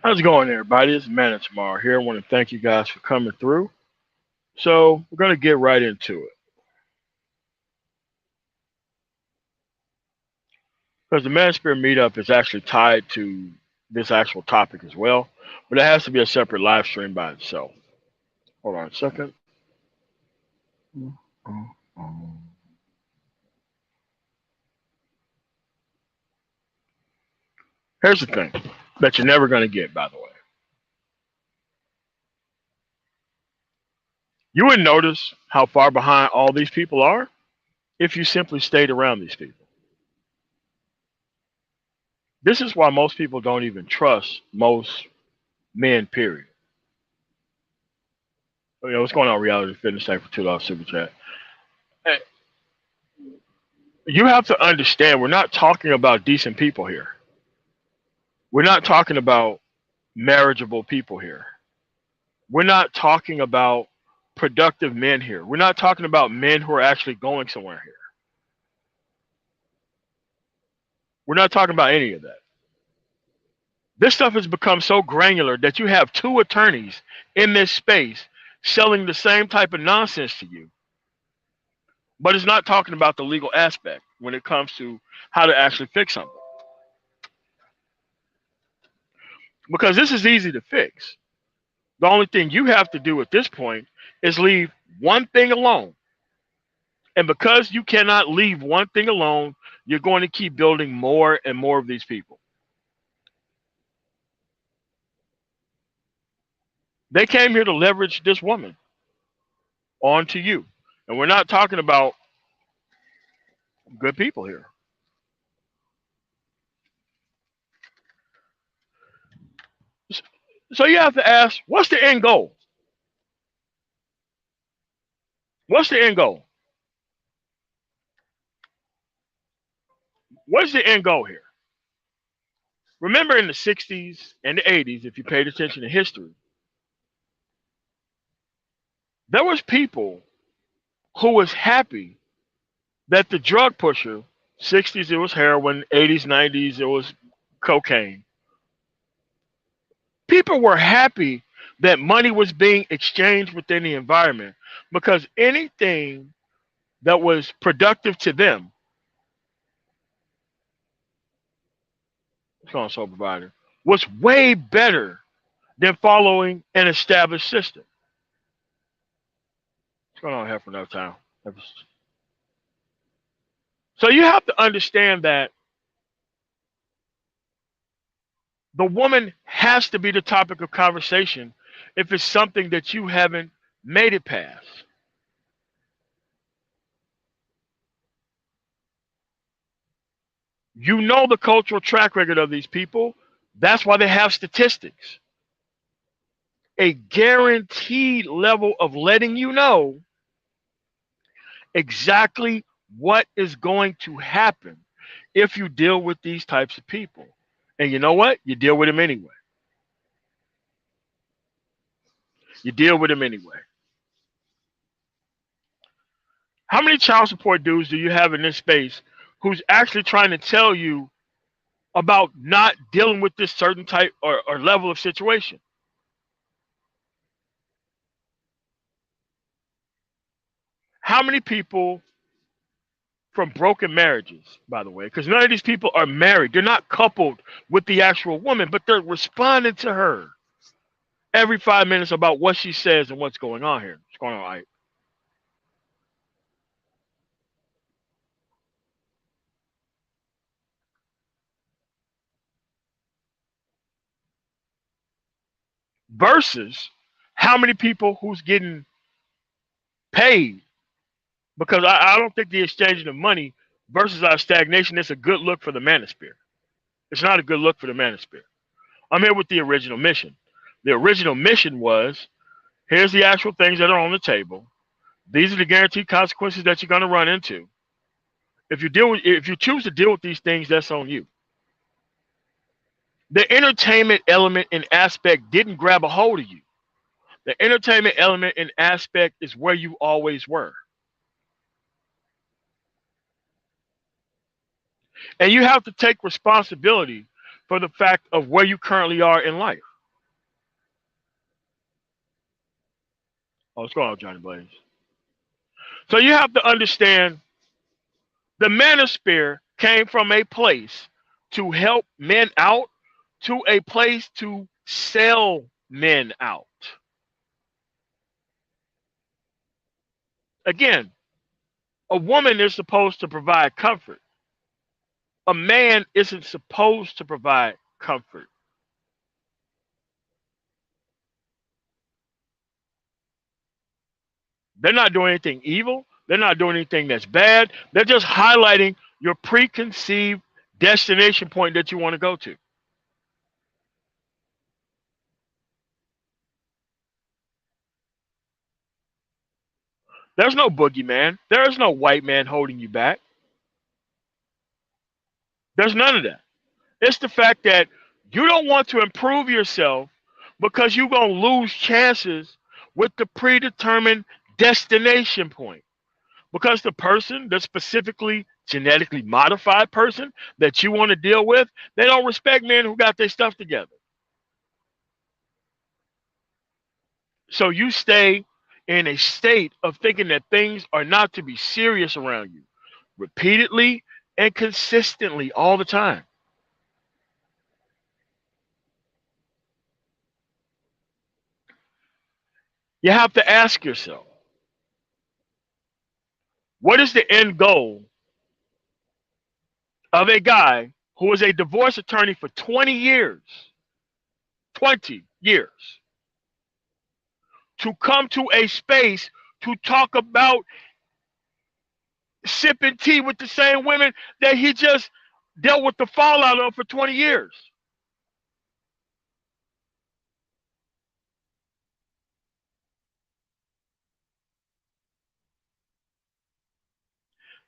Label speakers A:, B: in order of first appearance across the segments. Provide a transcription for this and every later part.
A: How's it going, everybody? It's Manosphere here. I want to thank you guys for coming through. So we're going to get right into it because the Manosphere meetup is actually tied to this actual topic as well, but it has to be a separate live stream by itself. Hold on a second. Here's the thing that you're never going to get, by the way. You would notice how far behind all these people are if you simply stayed around these people. This is why most people don't even trust most men, period. What's going on, Reality Fitness? Thank you for $2 super chat. Hey, you have to understand, we're not talking about decent people here. We're not talking about marriageable people here. We're not talking about productive men here. We're not talking about men who are actually going somewhere here. We're not talking about any of that. This stuff has become so granular that you have two attorneys in this space selling the same type of nonsense to you, but it's not talking about the legal aspect when it comes to how to actually fix something. Because this is easy to fix. The only thing you have to do at this point is leave one thing alone. And because you cannot leave one thing alone, you're going to keep building more and more of these people. They came here to leverage this woman onto you. And we're not talking about good people here. So you have to ask, what's the end goal? What's the end goal? What's the end goal here? Remember in the 60s and the 80s, if you paid attention to history, there was people who was happy that the drug pusher, 60s it was heroin, 80s, 90s it was cocaine. People were happy that money was being exchanged within the environment because anything that was productive to them, what's going on, sole provider, was way better than following an established system. What's going on here for no time? So you have to understand that the woman has to be the topic of conversation if it's something that you haven't made it past. You know the cultural track record of these people. That's why they have statistics. A guaranteed level of letting you know exactly what is going to happen if you deal with these types of people. And you know what? You deal with them anyway. You deal with them anyway. How many child support dudes do you have in this space who's actually trying to tell you about not dealing with this certain type or level of situation? How many people from broken marriages, by the way, because none of these people are married. They're not coupled with the actual woman, but they're responding to her every 5 minutes about what she says and what's going on here. What's going on, Ike? Versus how many people who's getting paid, because I don't think the exchanging of money versus our stagnation is a good look for the manosphere. It's not a good look for the manosphere. I'm here with the original mission. The original mission was, here's the actual things that are on the table. These are the guaranteed consequences that you're going to run into. If you choose to deal with these things, that's on you. The entertainment element and aspect didn't grab a hold of you. The entertainment element and aspect is where you always were. And you have to take responsibility for the fact of where you currently are in life. Oh, what's going on, Johnny Blaze? So you have to understand the manosphere came from a place to help men out to a place to sell men out. Again, a woman is supposed to provide comfort. A man isn't supposed to provide comfort. They're not doing anything evil. They're not doing anything that's bad. They're just highlighting your preconceived destination point that you want to go to. There's no boogeyman. There is no white man holding you back. There's none of that. It's the fact that you don't want to improve yourself because you're going to lose chances with the predetermined destination point. Because the person, the specifically genetically modified person that you want to deal with, they don't respect men who got their stuff together. So you stay in a state of thinking that things are not to be serious around you repeatedly and consistently all the time. You have to ask yourself, what is the end goal of a guy who was a divorce attorney for 20 years? 20 years. To come to a space to talk about sipping tea with the same women that he just dealt with the fallout of for 20 years.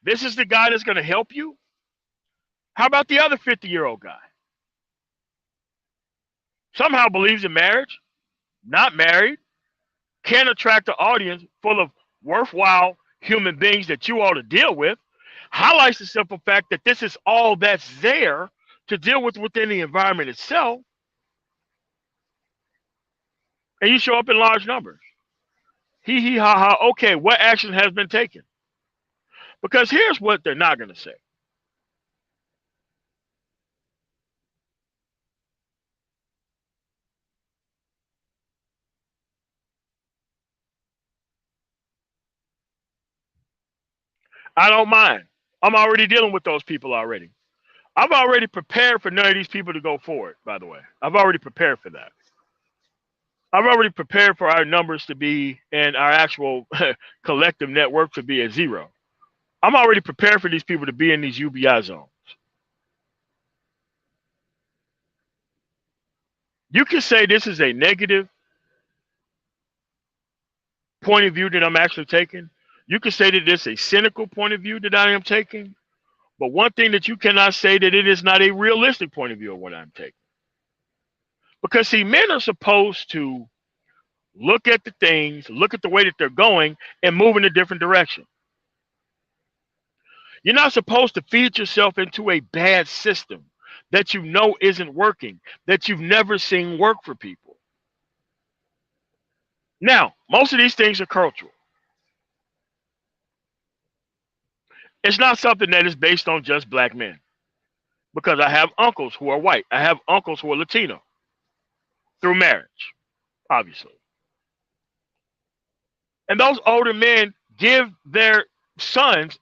A: This is the guy that's going to help you? How about the other 50-year-old guy? Somehow believes in marriage, not married, can attract an audience full of worthwhile human beings that you ought to deal with, highlights the simple fact that this is all that's there to deal with within the environment itself, and you show up in large numbers. Hee hee ha ha, okay, what action has been taken? Because here's what they're not going to say. I don't mind. I'm already dealing with those people already. I've already prepared for none of these people to go forward, by the way. I've already prepared for that. I've already prepared for our numbers to be and our actual collective network to be at zero. I'm already prepared for these people to be in these UBI zones. You can say this is a negative point of view that I'm actually taking. You can say that it's a cynical point of view that I am taking. But one thing that you cannot say that it is not a realistic point of view of what I'm taking. Because see, men are supposed to look at the things, look at the way that they're going, and move in a different direction. You're not supposed to feed yourself into a bad system that you know isn't working, that you've never seen work for people. Now, most of these things are cultural. It's not something that is based on just black men. Because I have uncles who are white. I have uncles who are Latino through marriage, obviously. And those older men give their sons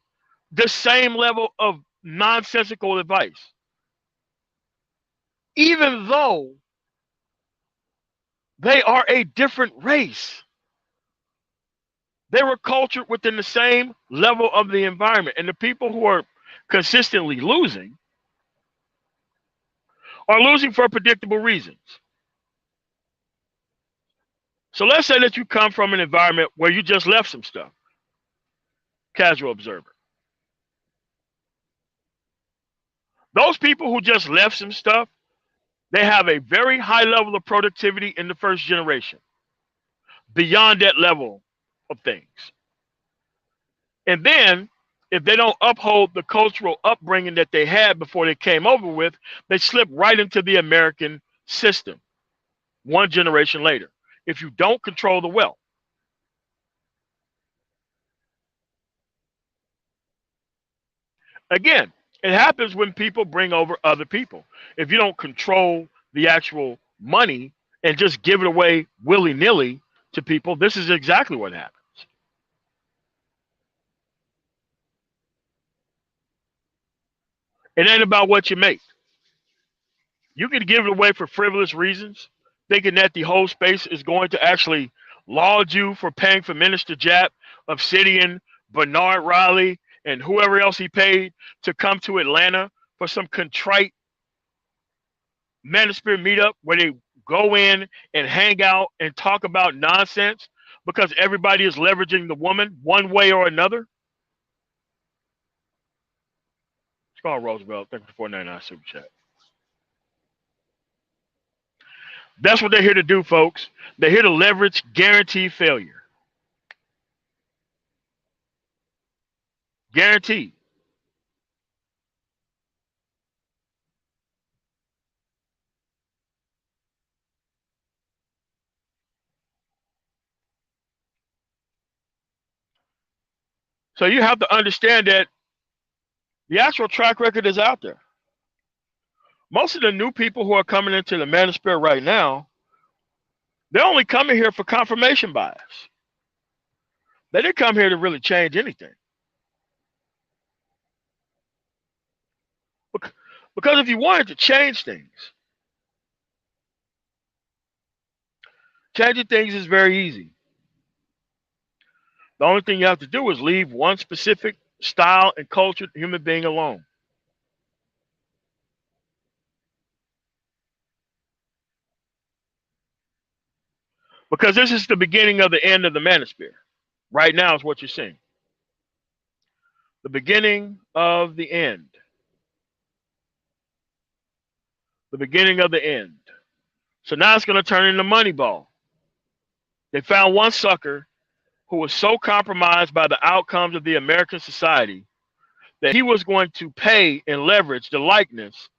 A: the same level of nonsensical advice, even though they are a different race. They were cultured within the same level of the environment. And the people who are consistently losing are losing for predictable reasons. So let's say that you come from an environment where you just left some stuff. Casual observer. Those people who just left some stuff, they have a very high level of productivity in the first generation, beyond that level of things. And then, if they don't uphold the cultural upbringing that they had before they came over with, they slip right into the American system one generation later. If you don't control the wealth, Again, it happens when people bring over other people. If you don't control the actual money and just give it away willy-nilly to people, this is exactly what happens. It ain't about what you make. You can give it away for frivolous reasons, thinking that the whole space is going to actually laud you for paying for Minister Jap, Obsidian, Bernard Riley, and whoever else he paid to come to Atlanta for some contrite Manosphere meetup where they go in and hang out and talk about nonsense because everybody is leveraging the woman one way or another. It's called Roosevelt. Thank you for 499 super chat. That's what they're here to do, folks. They're here to leverage guaranteed failure. Guaranteed. So you have to understand that the actual track record is out there. Most of the new people who are coming into the Manosphere right now, they're only coming here for confirmation bias. They didn't come here to really change anything. Because if you wanted to change things, changing things is very easy. The only thing you have to do is leave one specific style and cultured human being alone. Because this is the beginning of the end of the Manosphere. Right now is what you're seeing. The beginning of the end. The beginning of the end. So now it's going to turn into Moneyball. They found one sucker who was so compromised by the outcomes of the American society that he was going to pay and leverage the likeness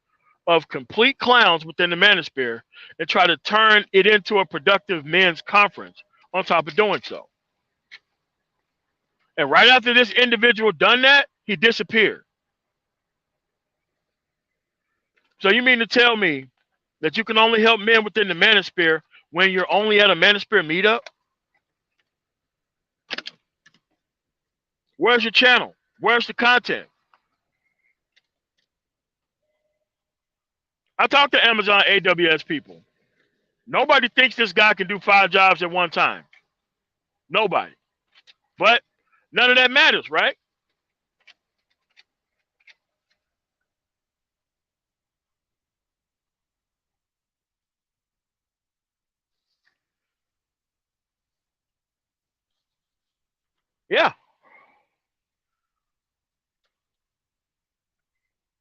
A: of complete clowns within the Manosphere and try to turn it into a productive men's conference on top of doing so. And right after this individual done that, he disappeared. So you mean to tell me that you can only help men within the Manosphere when you're only at a Manosphere meetup? Where's your channel? Where's the content? I talk to Amazon AWS people. Nobody thinks this guy can do 5 jobs at one time. Nobody. But none of that matters, right? Yeah.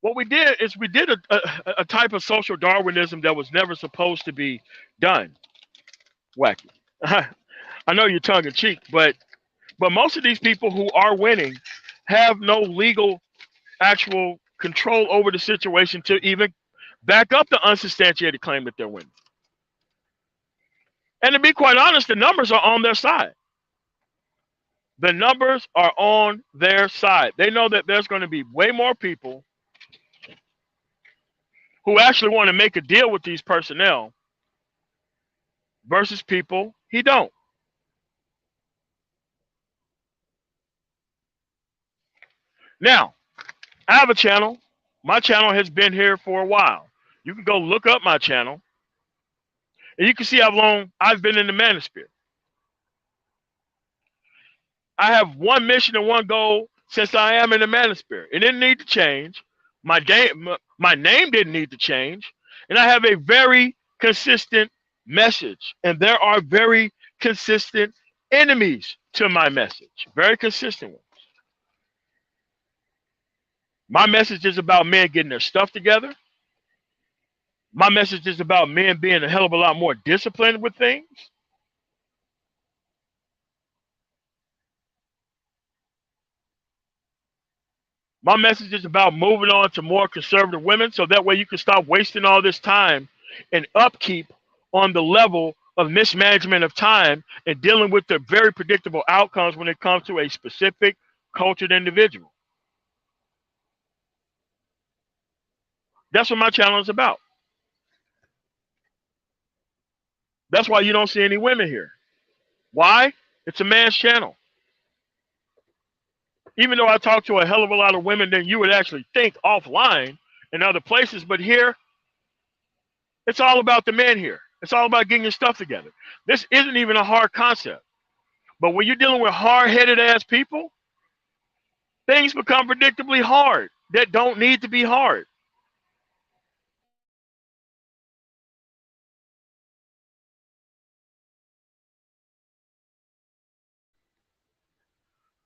A: What we did is we did a type of social Darwinism that was never supposed to be done. Wacky. I know you're tongue in cheek, but most of these people who are winning have no legal actual control over the situation to even back up the unsubstantiated claim that they're winning. And to be quite honest, the numbers are on their side. The numbers are on their side. They know that there's going to be way more people who actually want to make a deal with these personnel versus people who don't. Now, I have a channel. My channel has been here for a while. You can go look up my channel, and you can see how long I've been in the Manosphere. I have one mission and one goal since I am in the Manosphere. It didn't need to change. My name didn't need to change. And I have a very consistent message. And there are very consistent enemies to my message. Very consistent ones. My message is about men getting their stuff together. My message is about men being a hell of a lot more disciplined with things. My message is about moving on to more conservative women so that way you can stop wasting all this time and upkeep on the level of mismanagement of time and dealing with the very predictable outcomes when it comes to a specific cultured individual. That's what my channel is about. That's why you don't see any women here. Why? It's a man's channel. Even though I talk to a hell of a lot of women than you would actually think offline in other places, but here, it's all about the men here. It's all about getting your stuff together. This isn't even a hard concept. But when you're dealing with hard-headed ass people, things become predictably hard that don't need to be hard.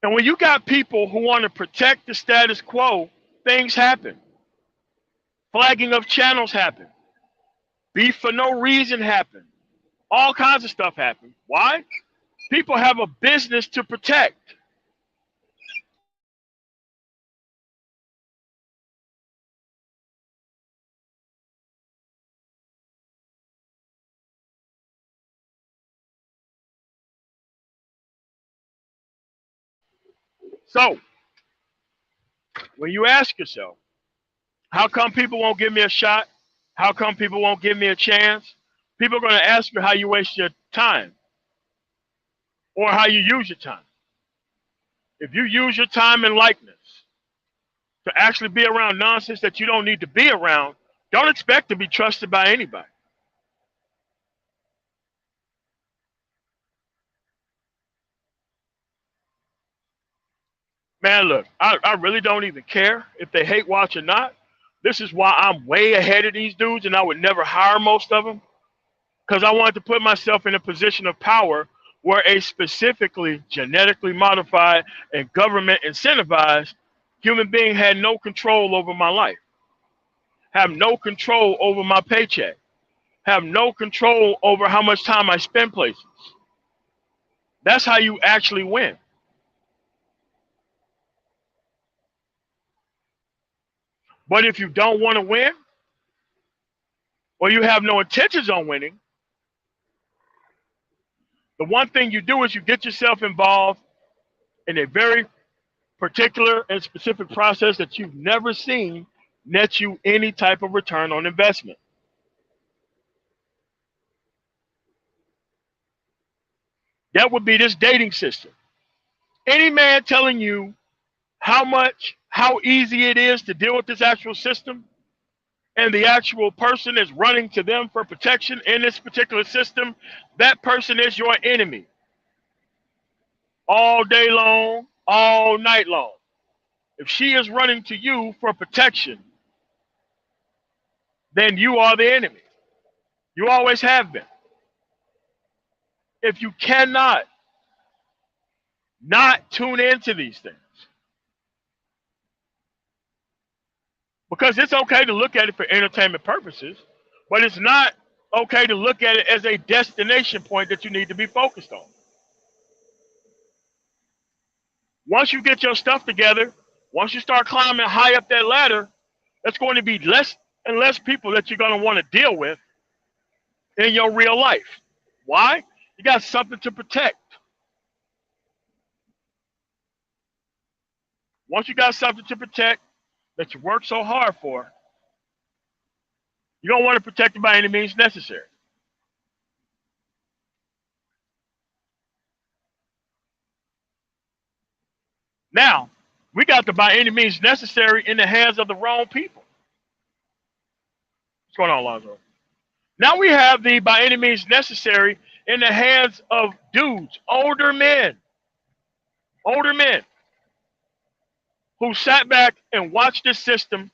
A: And when you got people who want to protect the status quo, things happen. Flagging of channels happen. Beef for no reason happen. All kinds of stuff happen. Why? People have a business to protect. So, when you ask yourself, how come people won't give me a shot? How come people won't give me a chance? People are going to ask you how you waste your time or how you use your time. If you use your time and likeness to actually be around nonsense that you don't need to be around, don't expect to be trusted by anybody. Man, look, I really don't even care if they hate watch or not. This is why I'm way ahead of these dudes and I would never hire most of them, because I wanted to put myself in a position of power where a specifically genetically modified and government incentivized human being had no control over my life, have no control over my paycheck, have no control over how much time I spend places. That's how you actually win. But if you don't want to win, or you have no intentions on winning, the one thing you do is you get yourself involved in a very particular and specific process that you've never seen net you any type of return on investment. That would be this dating system. Any man telling you how easy it is to deal with this actual system, and the actual person is running to them for protection in this particular system, that person is your enemy. All day long, all night long. If she is running to you for protection, then you are the enemy. You always have been. If you cannot not tune into these things, because it's okay to look at it for entertainment purposes, but it's not okay to look at it as a destination point that you need to be focused on. Once you get your stuff together, once you start climbing high up that ladder, there's going to be less and less people that you're going to want to deal with in your real life. Why? You got something to protect. Once you got something to protect that you work so hard for, you don't want to protect it by any means necessary. Now, we got the by any means necessary in the hands of the wrong people. What's going on, Lonzo? Now we have the by any means necessary in the hands of dudes, older men who sat back and watched this system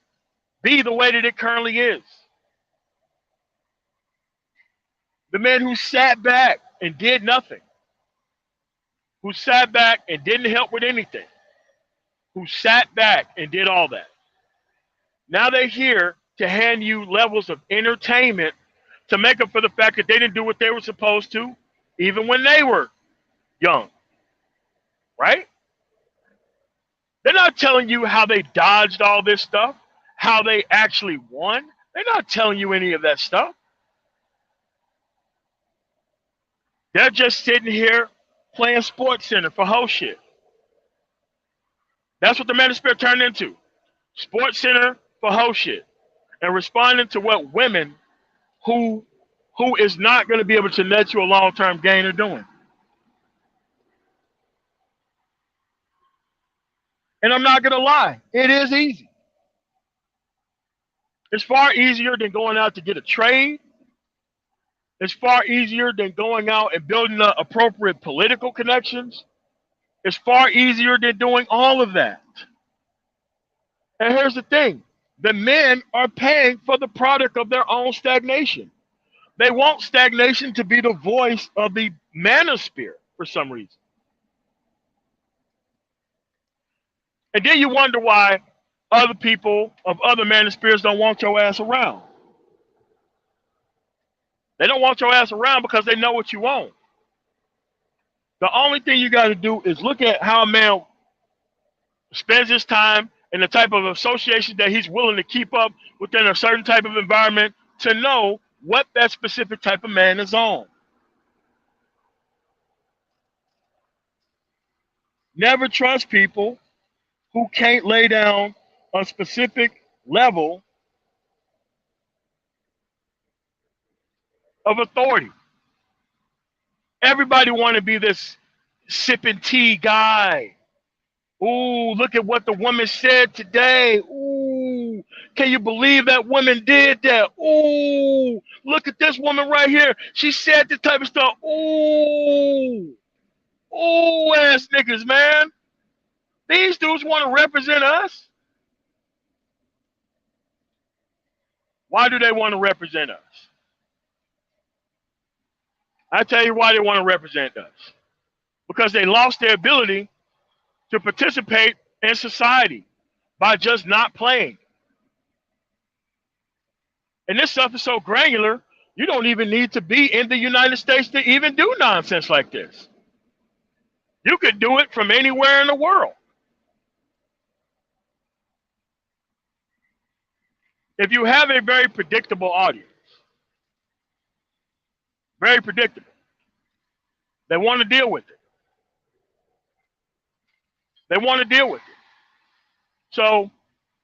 A: be the way that it currently is. The men who sat back and did nothing, who sat back and didn't help with anything, who sat back and did all that. Now they're here to hand you levels of entertainment to make up for the fact that they didn't do what they were supposed to, even when they were young. Right? They're not telling you how they dodged all this stuff, how they actually won. They're not telling you any of that stuff. They're just sitting here playing Sports Center for whole shit. That's what the Manosphere turned into. Sports Center for whole shit. and responding to what women who is not going to be able to net you a long-term gain are doing. And I'm not going to lie, it is easy. It's far easier than going out to get a trade. It's far easier than going out and building the appropriate political connections. It's far easier than doing all of that. And here's the thing. The men are paying for the product of their own stagnation. They want stagnation to be the voice of the manosphere for some reason. And then you wonder why other people of other manospheres don't want your ass around. They don't want your ass around because they know what you want. The only thing you got to do is look at how a man spends his time and the type of association that he's willing to keep up within a certain type of environment to know what that specific type of man is on. Never trust people who can't lay down a specific level of authority. Everybody want to be this sipping tea guy. Ooh, look at what the woman said today. Ooh, can you believe that woman did that? Ooh, look at this woman right here. She said this type of stuff. Ooh, ooh, ass niggas, man. These dudes want to represent us. Why do they want to represent us? I tell you why they want to represent us. Because they lost their ability to participate in society by just not playing. And this stuff is so granular, you don't even need to be in the United States to even do nonsense like this. You could do it from anywhere in the world. If you have a very predictable audience, very predictable, they want to deal with it. They want to deal with it. So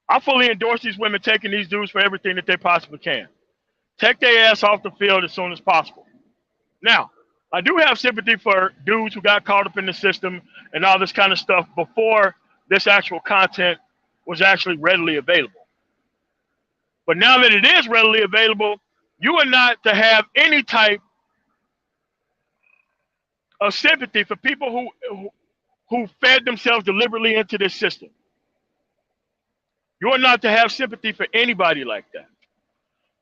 A: I fully endorse these women taking these dudes for everything that they possibly can. Take their ass off the field as soon as possible. Now, I do have sympathy for dudes who got caught up in the system and all this kind of stuff before this actual content was actually readily available. But now that it is readily available, you are not to have any type of sympathy for people who fed themselves deliberately into this system. You are not to have sympathy for anybody like that.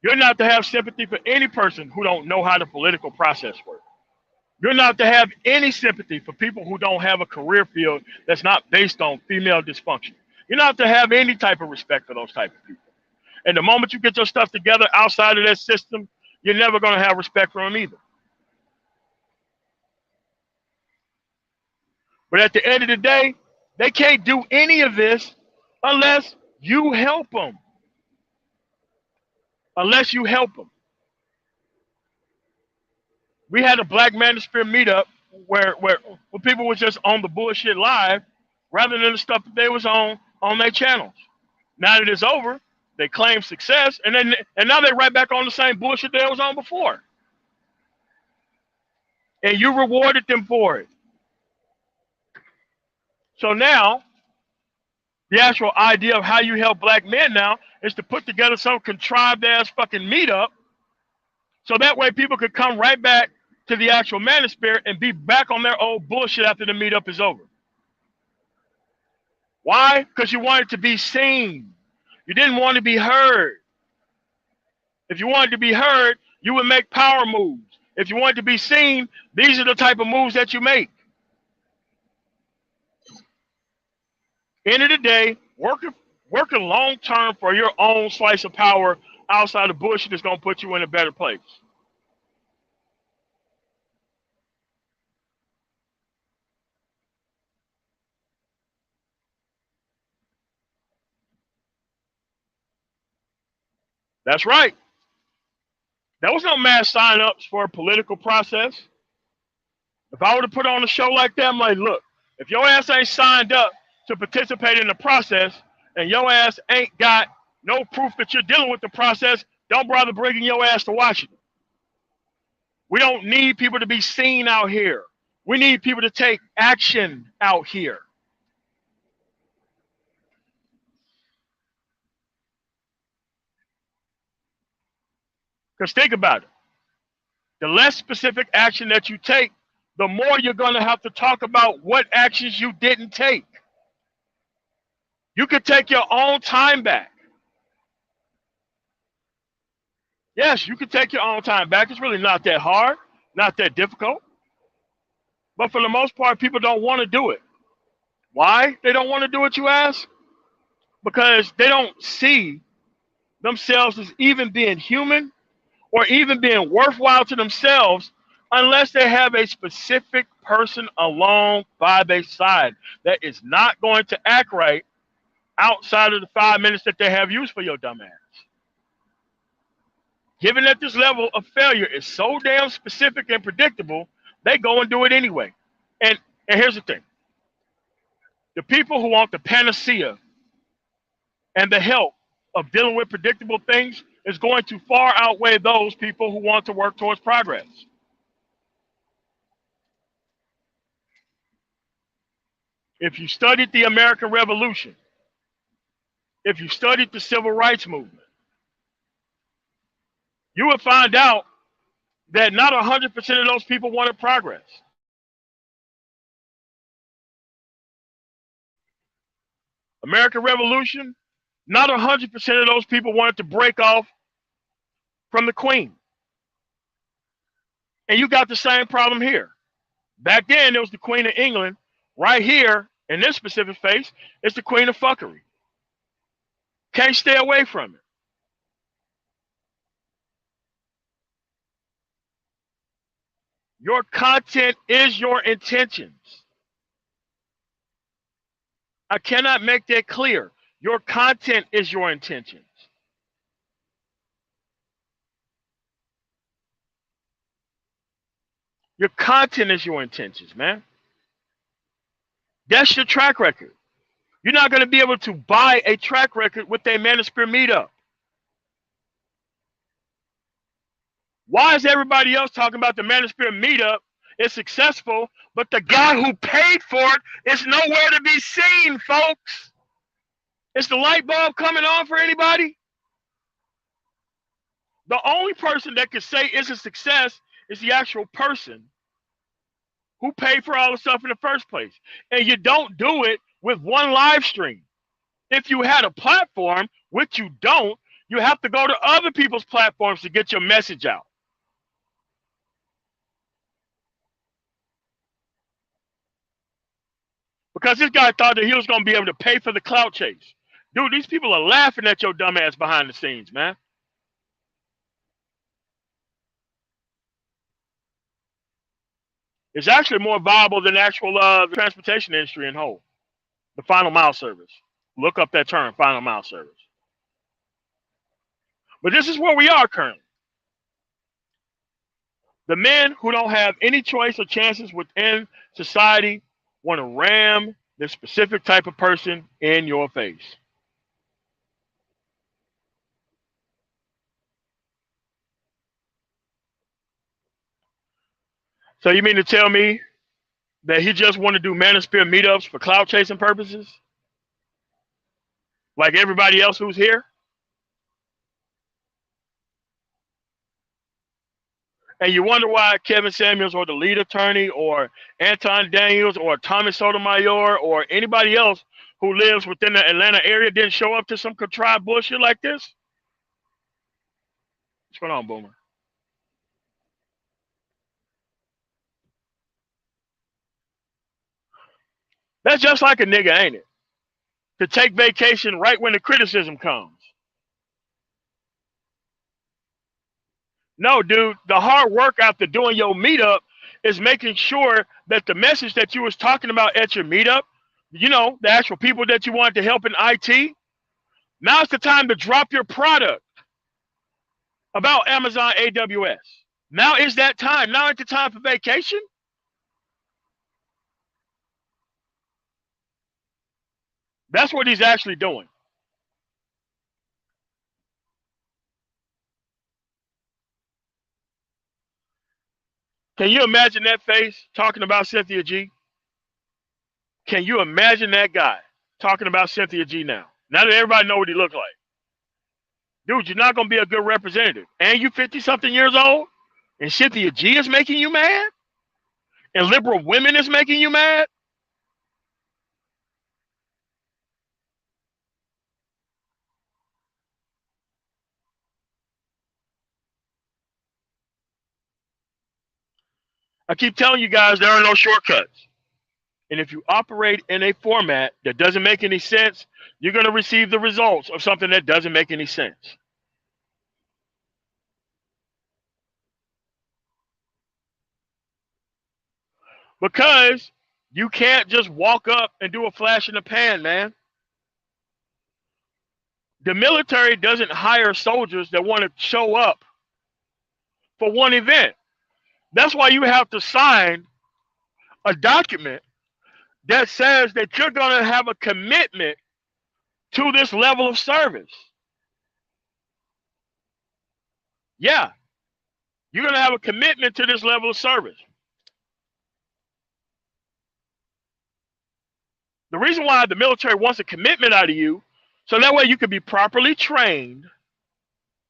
A: You're not to have sympathy for any person who don't know how the political process works. You're not to have any sympathy for people who don't have a career field that's not based on female dysfunction. You're not to have any type of respect for those type of people. And the moment you get your stuff together outside of that system, you're never going to have respect for them either. But at the end of the day, they can't do any of this unless you help them. Unless you help them. We had a Black Manosphere meetup where people were just on the bullshit live rather than the stuff that they was on their channels. Now that it's over, they claim success, and now they're right back on the same bullshit they was on before. And you rewarded them for it. So now, the actual idea of how you help black men now is to put together some contrived ass fucking meetup so that way people could come right back to the actual manosphere and be back on their old bullshit after the meetup is over. Why? Because you wanted to be seen. You didn't want to be heard. If you wanted to be heard, you would make power moves. If you wanted to be seen, these are the type of moves that you make. End of the day, working long term for your own slice of power outside of bullshit is going to put you in a better place. That's right. There was no mass sign-ups for a political process. If I were to put on a show like that, I'm like, look, if your ass ain't signed up to participate in the process and your ass ain't got no proof that you're dealing with the process, don't bother bringing your ass to Washington. We don't need people to be seen out here. We need people to take action out here. Because think about it. The less specific action that you take, the more you're going to have to talk about what actions you didn't take. You could take your own time back. Yes, you can take your own time back. It's really not that hard, not that difficult. But for the most part, people don't want to do it. Why they don't want to do it, you ask? Because they don't see themselves as even being human or even being worthwhile to themselves unless they have a specific person along by their side that is not going to act right outside of the 5 minutes that they have used for your dumb ass. Given that this level of failure is so damn specific and predictable, they go and do it anyway. And here's the thing. The people who want the panacea and the help of dealing with predictable things is going to far outweigh those people who want to work towards progress. If you studied the American Revolution, if you studied the Civil Rights Movement, you would find out that not 100% of those people wanted progress. American Revolution, not 100% of those people wanted to break off from the Queen. And you got the same problem here. Back then, it was the Queen of England. Right here, in this specific case, it's the Queen of Fuckery. Can't stay away from it. Your content is your intentions. I cannot make that clear. Your content is your intentions. Your content is your intentions, man. That's your track record. You're not going to be able to buy a track record with a Manosphere meetup. Why is everybody else talking about the Manosphere meetup is successful, but the guy who paid for it is nowhere to be seen, folks? Is the light bulb coming on for anybody? The only person that can say it's a success is the actual person who paid for all the stuff in the first place. And you don't do it with one live stream. If you had a platform, which you don't, you have to go to other people's platforms to get your message out. Because this guy thought that he was going to be able to pay for the clout chase. Dude, these people are laughing at your dumb ass behind the scenes, man. It's actually more viable than the actual transportation industry in whole. The final mile service. Look up that term, final mile service. But this is where we are currently. The men who don't have any choice or chances within society want to ram this specific type of person in your face. So you mean to tell me that he just want to do Manosphere meetups for clout chasing purposes? Like everybody else who's here? And you wonder why Kevin Samuels or the lead attorney or Anton Daniels or Thomas Sotomayor or anybody else who lives within the Atlanta area didn't show up to some contrived bullshit like this? What's going on, Boomer? That's just like a nigga, ain't it? To take vacation right when the criticism comes. No, dude, the hard work after doing your meetup is making sure that the message that you was talking about at your meetup, you know, the actual people that you wanted to help in IT, now's the time to drop your product about Amazon AWS. Now is that time. Now is the time for vacation. That's what he's actually doing. Can you imagine that face talking about Cynthia G? Can you imagine that guy talking about Cynthia G now? Now that everybody know what he looked like. Dude, you're not going to be a good representative. And you 50-something years old? And Cynthia G is making you mad? And liberal women is making you mad? I keep telling you guys there are no shortcuts. And if you operate in a format that doesn't make any sense, you're going to receive the results of something that doesn't make any sense. Because you can't just walk up and do a flash in the pan, man. The military doesn't hire soldiers that want to show up for one event. That's why you have to sign a document that says that you're going to have a commitment to this level of service. Yeah, you're going to have a commitment to this level of service. The reason why the military wants a commitment out of you, so that way you can be properly trained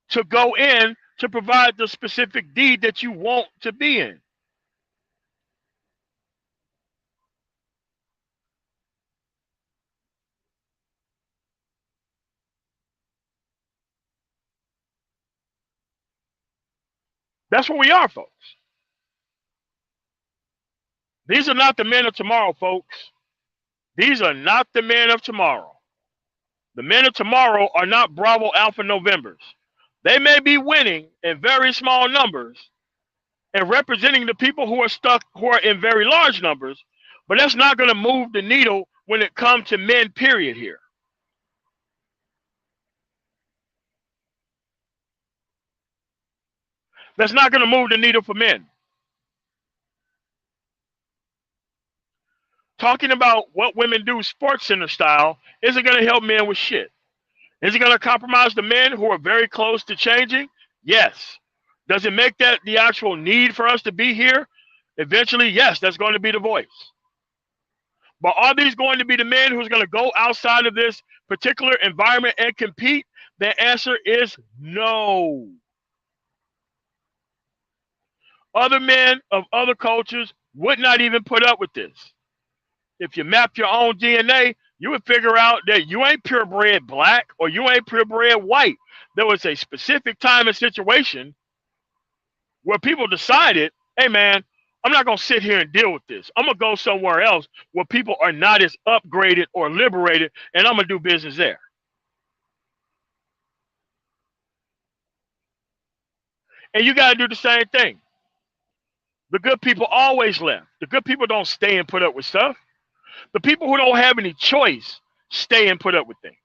A: to go in to provide the specific deed that you want to be in. That's what we are, folks. These are not the men of tomorrow, folks. These are not the men of tomorrow. The men of tomorrow are not Bravo Alpha Novembers. They may be winning in very small numbers and representing the people who are in very large numbers, but that's not going to move the needle when it comes to men, period, here. That's not going to move the needle for men. Talking about what women do sports center style isn't going to help men with shit. Is it going to compromise the men who are very close to changing? Yes. Does it make that the actual need for us to be here? Eventually, yes, that's going to be the voice. But are these going to be the men who's going to go outside of this particular environment and compete? The answer is no. Other men of other cultures would not even put up with this. If you map your own DNA, you would figure out that you ain't purebred black or you ain't purebred white. There was a specific time and situation where people decided, hey man, I'm not going to sit here and deal with this. I'm going to go somewhere else where people are not as upgraded or liberated, and I'm going to do business there. And you got to do the same thing. The good people always left. The good people don't stay and put up with stuff. The people who don't have any choice stay and put up with things.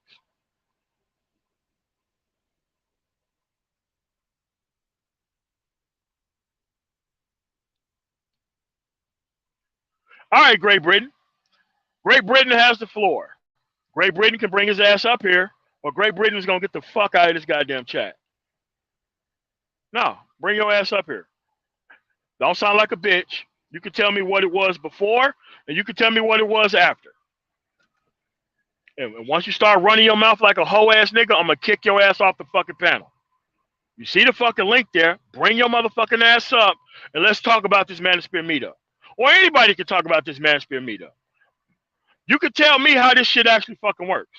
A: All right, Great Britain. Great Britain has the floor. Great Britain can bring his ass up here, or Great Britain is going to get the fuck out of this goddamn chat. No, bring your ass up here. Don't sound like a bitch. You can tell me what it was before, and you can tell me what it was after. And once you start running your mouth like a hoe ass nigga, I'm gonna kick your ass off the fucking panel. You see the fucking link there? Bring your motherfucking ass up, and let's talk about this Manosphere meetup. Or anybody can talk about this Manosphere meetup. You can tell me how this shit actually fucking works.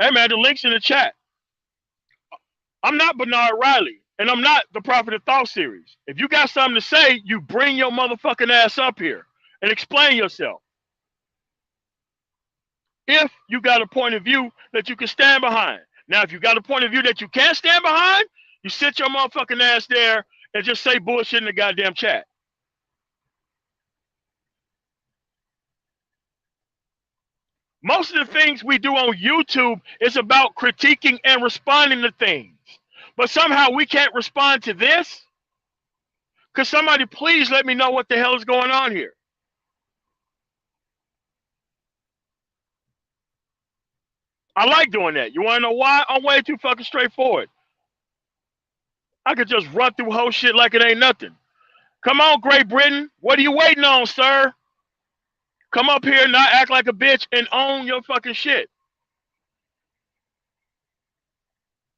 A: Hey man, the link's in the chat. I'm not Bernard Riley, and I'm not the Prophet of Thought series. If you got something to say, you bring your motherfucking ass up here and explain yourself. If you got a point of view that you can stand behind. Now, if you got a point of view that you can't stand behind, you sit your motherfucking ass there and just say bullshit in the goddamn chat. Most of the things we do on YouTube is about critiquing and responding to things. But somehow we can't respond to this? Could somebody please let me know what the hell is going on here? I like doing that. You want to know why? I'm way too fucking straightforward. I could just run through whole shit like it ain't nothing. Come on, Great Britain. What are you waiting on, sir? Come up here, not act like a bitch, and own your fucking shit.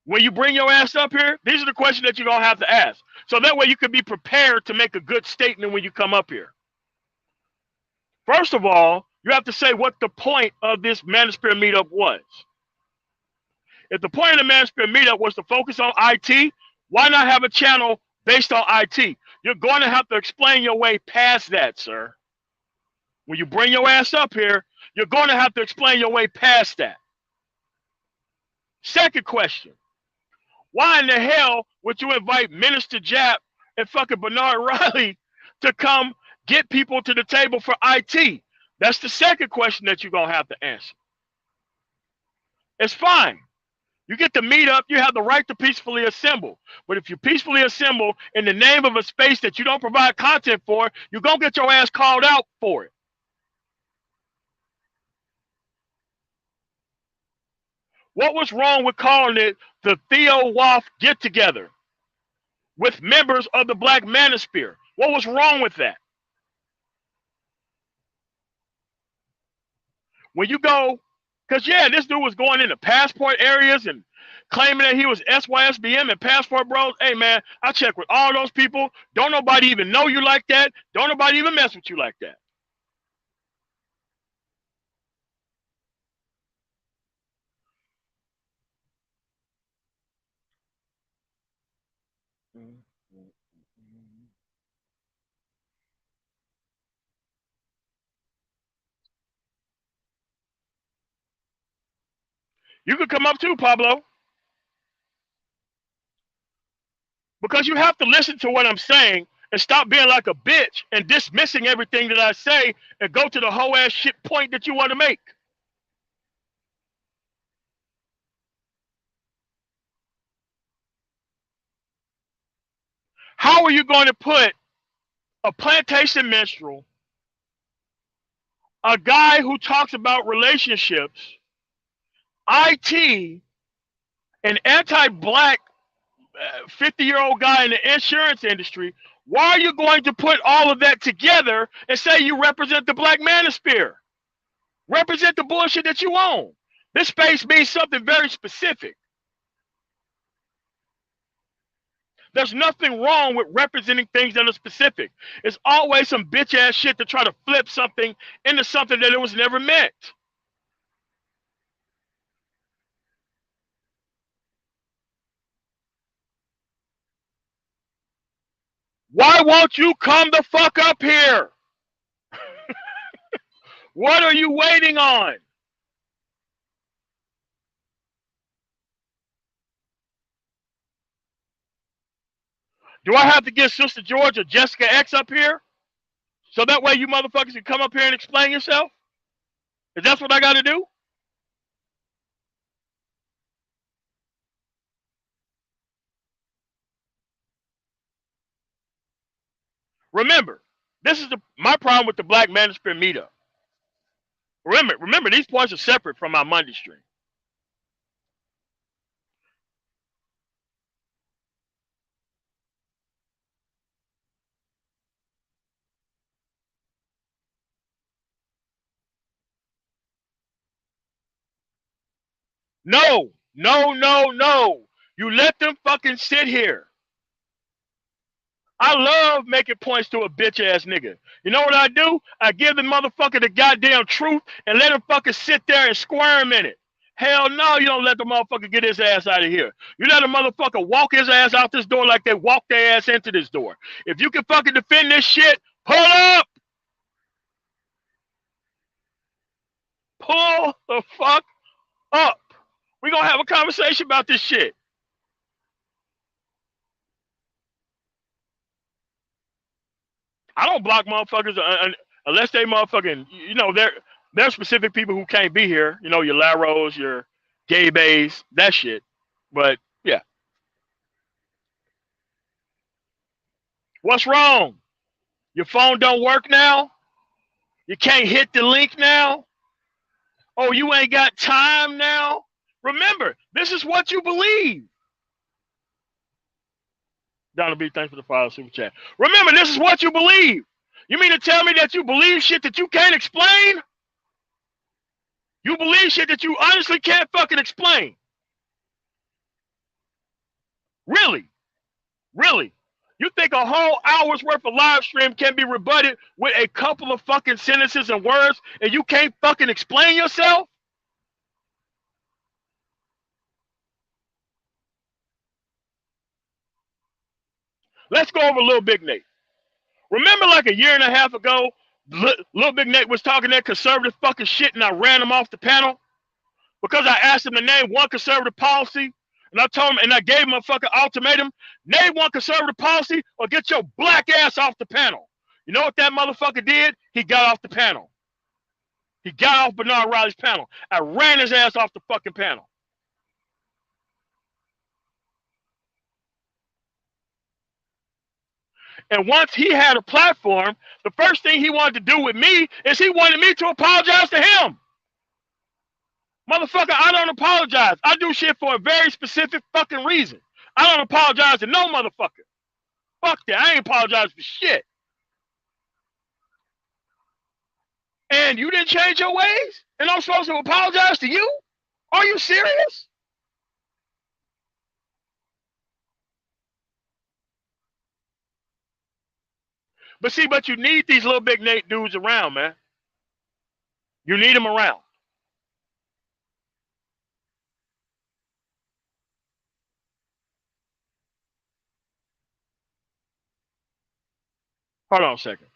A: When you bring your ass up here, these are the questions that you're going to have to ask. So that way you can be prepared to make a good statement when you come up here. First of all, you have to say what the point of this Manosphere meetup was. If the point of the Manosphere meetup was to focus on IT, why not have a channel based on IT? You're going to have to explain your way past that, sir. When you bring your ass up here, you're going to have to explain your way past that. Second question. Why in the hell would you invite Minister Jap and fucking Bernard Riley to come get people to the table for IT? That's the second question that you're going to have to answer. It's fine. You get to meet up, you have the right to peacefully assemble. But if you peacefully assemble in the name of a space that you don't provide content for, you're going to get your ass called out for it. What was wrong with calling it the Theo Woff get-together with members of the Black Manosphere? What was wrong with that? When you go, because yeah, this dude was going into passport areas and claiming that he was SYSBM and passport bros. Hey man, I checked with all those people. Don't nobody even know you like that. Don't nobody even mess with you like that. You could come up too, Pablo, because you have to listen to what I'm saying and stop being like a bitch and dismissing everything that I say and go to the whole ass shit point that you want to make. How are you going to put a plantation minstrel, a guy who talks about relationships, IT, an anti-black 50-year-old guy in the insurance industry? Why are you going to put all of that together and say you represent the Black Manosphere? Represent the bullshit that you own. This space means something very specific. There's nothing wrong with representing things that are specific. It's always some bitch ass shit to try to flip something into something that it was never meant. Why won't you come the fuck up here? What are you waiting on? Do I have to get Sister George or Jessica X up here? So that way you motherfuckers can come up here and explain yourself? Is that what I gotta do? Remember, this is my problem with the Black Manosphere meetup. Remember, these points are separate from my Monday stream. No, no, no, no. You let them fucking sit here. I love making points to a bitch ass nigga. You know what I do? I give the motherfucker the goddamn truth and let him fucking sit there and squirm in it. Hell no, you don't let the motherfucker get his ass out of here. You let a motherfucker walk his ass out this door like they walked their ass into this door. If you can fucking defend this shit, pull up! Pull the fuck up. We gonna have a conversation about this shit. I don't block motherfuckers unless they motherfucking, you know, there are specific people who can't be here. You know, your Laros, your gay bays, that shit. But yeah, what's wrong? Your phone don't work now? You can't hit the link now? Oh, you ain't got time now? Remember, this is what you believe. Donald B, thanks for the follow super chat. Remember, this is what you believe. You mean to tell me that you believe shit that you can't explain? You believe shit that you honestly can't fucking explain. Really? Really? You think a whole hour's worth of live stream can be rebutted with a couple of fucking sentences and words and you can't fucking explain yourself? Let's go over Lil Big Nate. Remember like a year and a half ago, Lil Big Nate was talking that conservative fucking shit and I ran him off the panel because I asked him to name one conservative policy and I told him and I gave him a fucking ultimatum, name one conservative policy or get your black ass off the panel. You know what that motherfucker did? He got off the panel. He got off Bernard Riley's panel. I ran his ass off the fucking panel. And once he had a platform, the first thing he wanted to do with me is he wanted me to apologize to him. Motherfucker, I don't apologize. I do shit for a very specific fucking reason. I don't apologize to no motherfucker. Fuck that. I ain't apologize for shit. And you didn't change your ways? And I'm supposed to apologize to you? Are you serious? But see, but you need these little big Nate dudes around, man. You need them around. Hold on a second.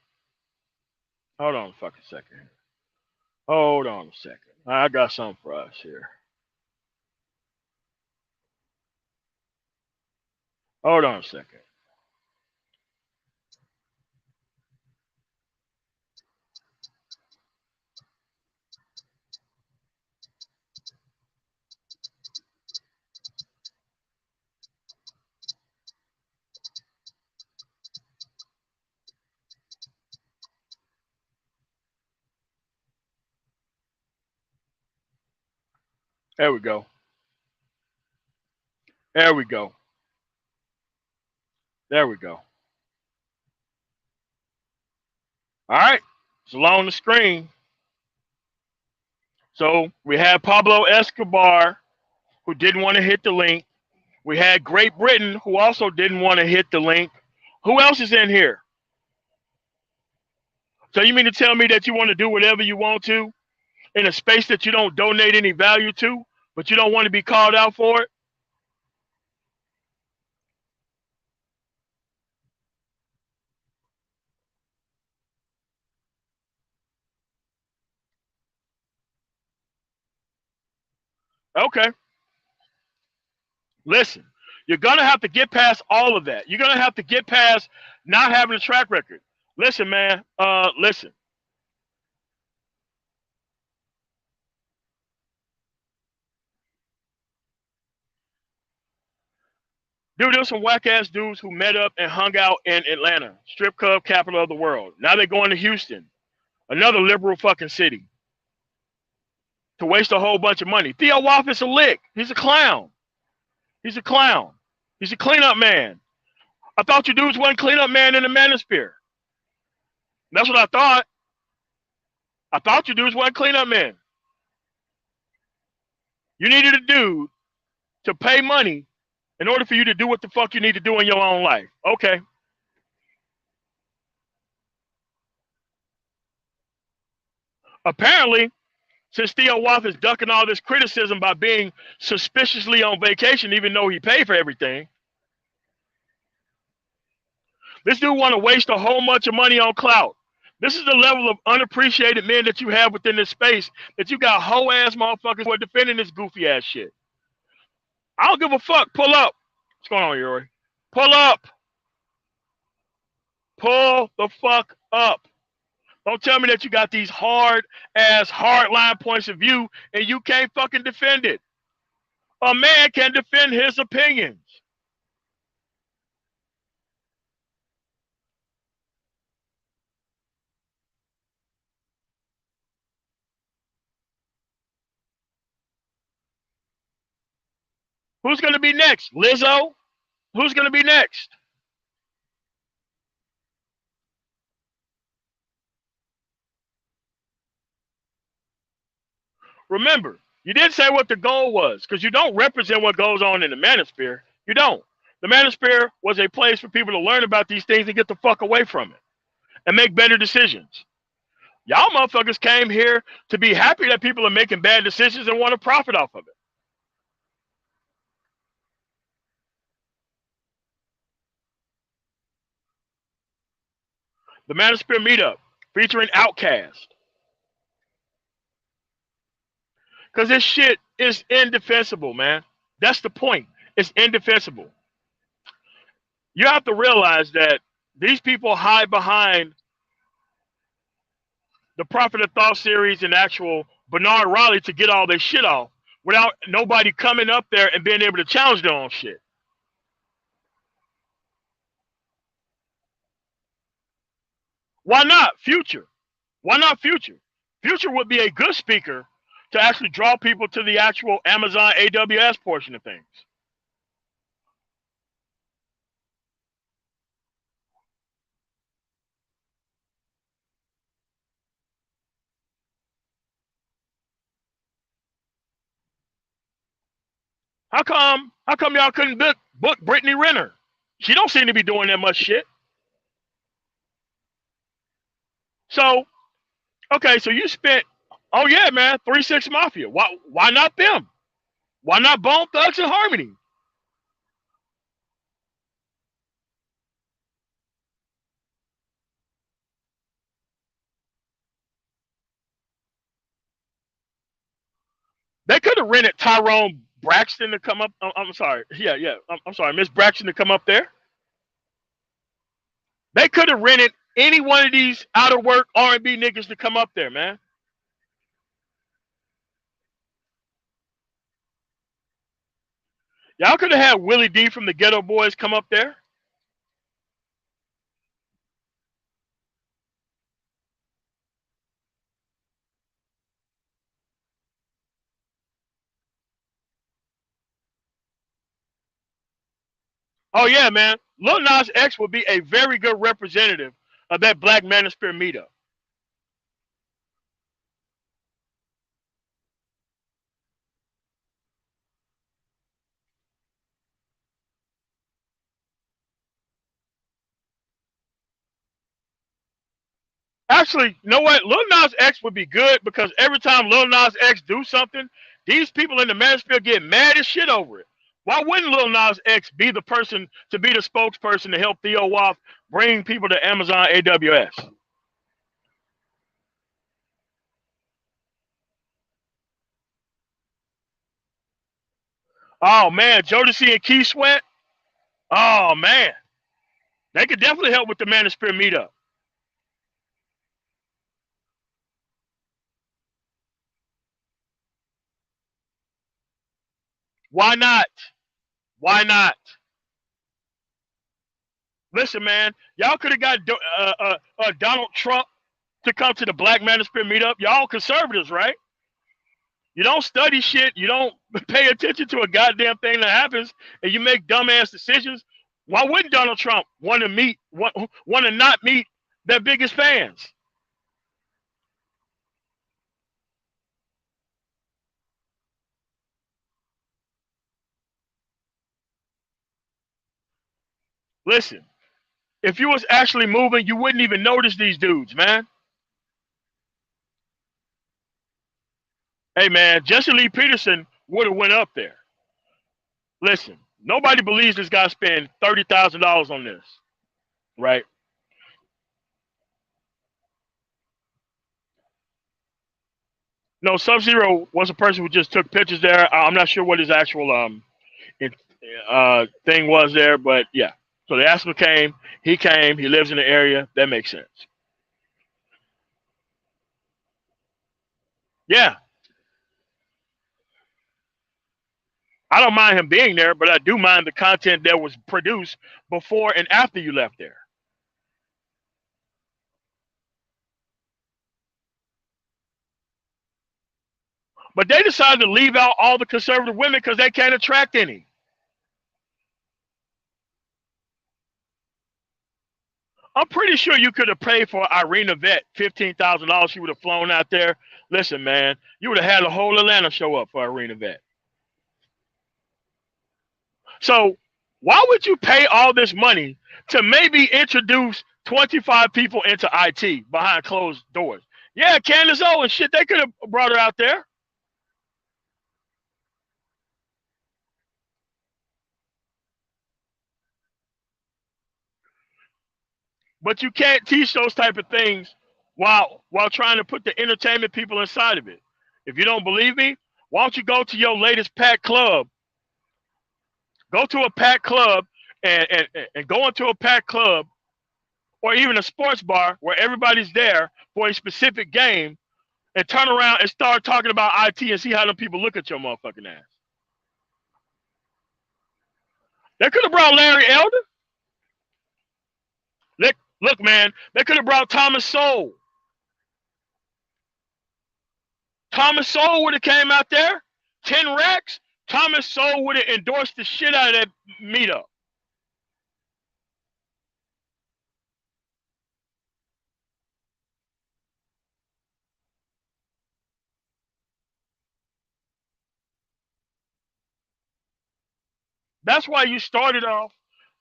A: Hold on a fucking second. Hold on a second. I got something for us here. Hold on a second. There we go. There we go. There we go. All right. It's along the screen. So we had Pablo Escobar, who didn't want to hit the link. We had Great Britain, who also didn't want to hit the link. Who else is in here? So you mean to tell me that you want to do whatever you want to in a space that you don't donate any value to, but you don't want to be called out for it? Okay. Listen, you're going to have to get past all of that. You're going to have to get past not having a track record. Listen, man. Listen. Dude, there's some whack ass dudes who met up and hung out in Atlanta, strip club capital of the world. Now they're going to Houston, another liberal fucking city, to waste a whole bunch of money. Theo Wolf is a lick. He's a clown. He's a clown. He's a cleanup man. I thought you dudes wasn't cleanup man in the Manosphere. That's what I thought. I thought you dudes wasn't cleanup men. You needed a dude to pay money in order for you to do what the fuck you need to do in your own life. Okay. Apparently, since Theo Wolf is ducking all this criticism by being suspiciously on vacation, even though he paid for everything, this dude want to waste a whole bunch of money on clout. This is the level of unappreciated men that you have within this space, that you got whole ass motherfuckers who are defending this goofy ass shit. I don't give a fuck. Pull up. What's going on, Yuri? Pull up. Pull the fuck up. Don't tell me that you got these hard ass, hardline points of view and you can't fucking defend it. A man can defend his opinions. Who's going to be next? Lizzo? Who's going to be next? Remember, you didn't say what the goal was because you don't represent what goes on in the manosphere. You don't. The manosphere was a place for people to learn about these things and get the fuck away from it and make better decisions. Y'all motherfuckers came here to be happy that people are making bad decisions and want to profit off of it. The Manosphere Meetup featuring Outcast. Because this shit is indefensible, man. That's the point. It's indefensible. You have to realize that these people hide behind the Prophet of Thought series and actual Bernard Raleigh to get all their shit off without nobody coming up there and being able to challenge their own shit. Why not Future? Why not Future? Future would be a good speaker to actually draw people to the actual Amazon AWS portion of things. How come y'all couldn't book Brittany Renner? She don't seem to be doing that much shit. So, okay, so you spent, oh yeah, man, 3-6 Mafia. Why not them? Why not Bone Thugs and Harmony? They could have rented Tyrone Braxton to come up. I'm sorry. Yeah. I'm sorry, Miss Braxton to come up there. They could have rented any one of these out of work R&B niggas to come up there, man. Y'all could have had Willie D from the Ghetto Boys come up there. Oh yeah, man. Lil Nas X would be a very good representative of that Black Manosphere meetup. Actually, you know what? Lil Nas X would be good because every time Lil Nas X do something, these people in the Manosphere get mad as shit over it. Why wouldn't Lil Nas X be the person to be the spokesperson to help Theo Woff bring people to Amazon AWS? Oh man, Jodeci and Key Sweat. Oh man, they could definitely help with the Manosphere meetup. Why not? Why not? Listen, man, y'all could have got Donald Trump to come to the Black Manosphere meetup. Y'all conservatives, right? You don't study shit. You don't pay attention to a goddamn thing that happens, and you make dumbass decisions. Why wouldn't Donald Trump want to not meet their biggest fans? Listen, if you was actually moving, you wouldn't even notice these dudes, man. Hey, man, Jesse Lee Peterson would have went up there. Listen, nobody believes this guy spent $30,000 on this, right? No, Sub Zero was a person who just took pictures there. I'm not sure what his actual it, thing was there, but yeah. So the asthma came. He came. He lives in the area. That makes sense. Yeah, I don't mind him being there, but I do mind the content that was produced before and after you left there. But they decided to leave out all the conservative women because they can't attract any. I'm pretty sure you could have paid for Irina Vet $15,000. She would have flown out there. Listen, man, you would have had the whole Atlanta show up for Irina Vet. So why would you pay all this money to maybe introduce 25 people into IT behind closed doors? Yeah, Candace Owens, shit, they could have brought her out there. But you can't teach those type of things while trying to put the entertainment people inside of it. If you don't believe me, why don't you go to your latest packed club? Go to a packed club and go into a packed club or even a sports bar where everybody's there for a specific game and turn around and start talking about IT and see how them people look at your motherfucking ass. They could have brought Larry Elder. Look, man, they could have brought Thomas Sowell. Thomas Sowell would have came out there, 10 racks. Thomas Sowell would have endorsed the shit out of that meetup. That's why you started off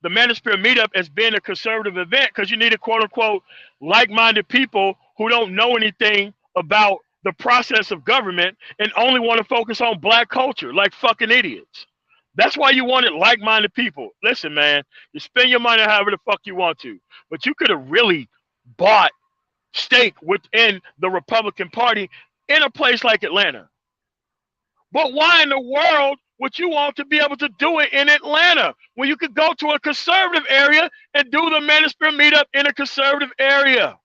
A: the Manosphere meetup as being a conservative event, because you needed quote unquote like-minded people who don't know anything about the process of government and only want to focus on black culture like fucking idiots. That's why you wanted like-minded people. Listen, man, you spend your money however the fuck you want to, but you could have really bought stake within the Republican Party in a place like Atlanta. But why in the world would you want to be able to do it in Atlanta when you could go to a conservative area and do the Manosphere meetup in a conservative area?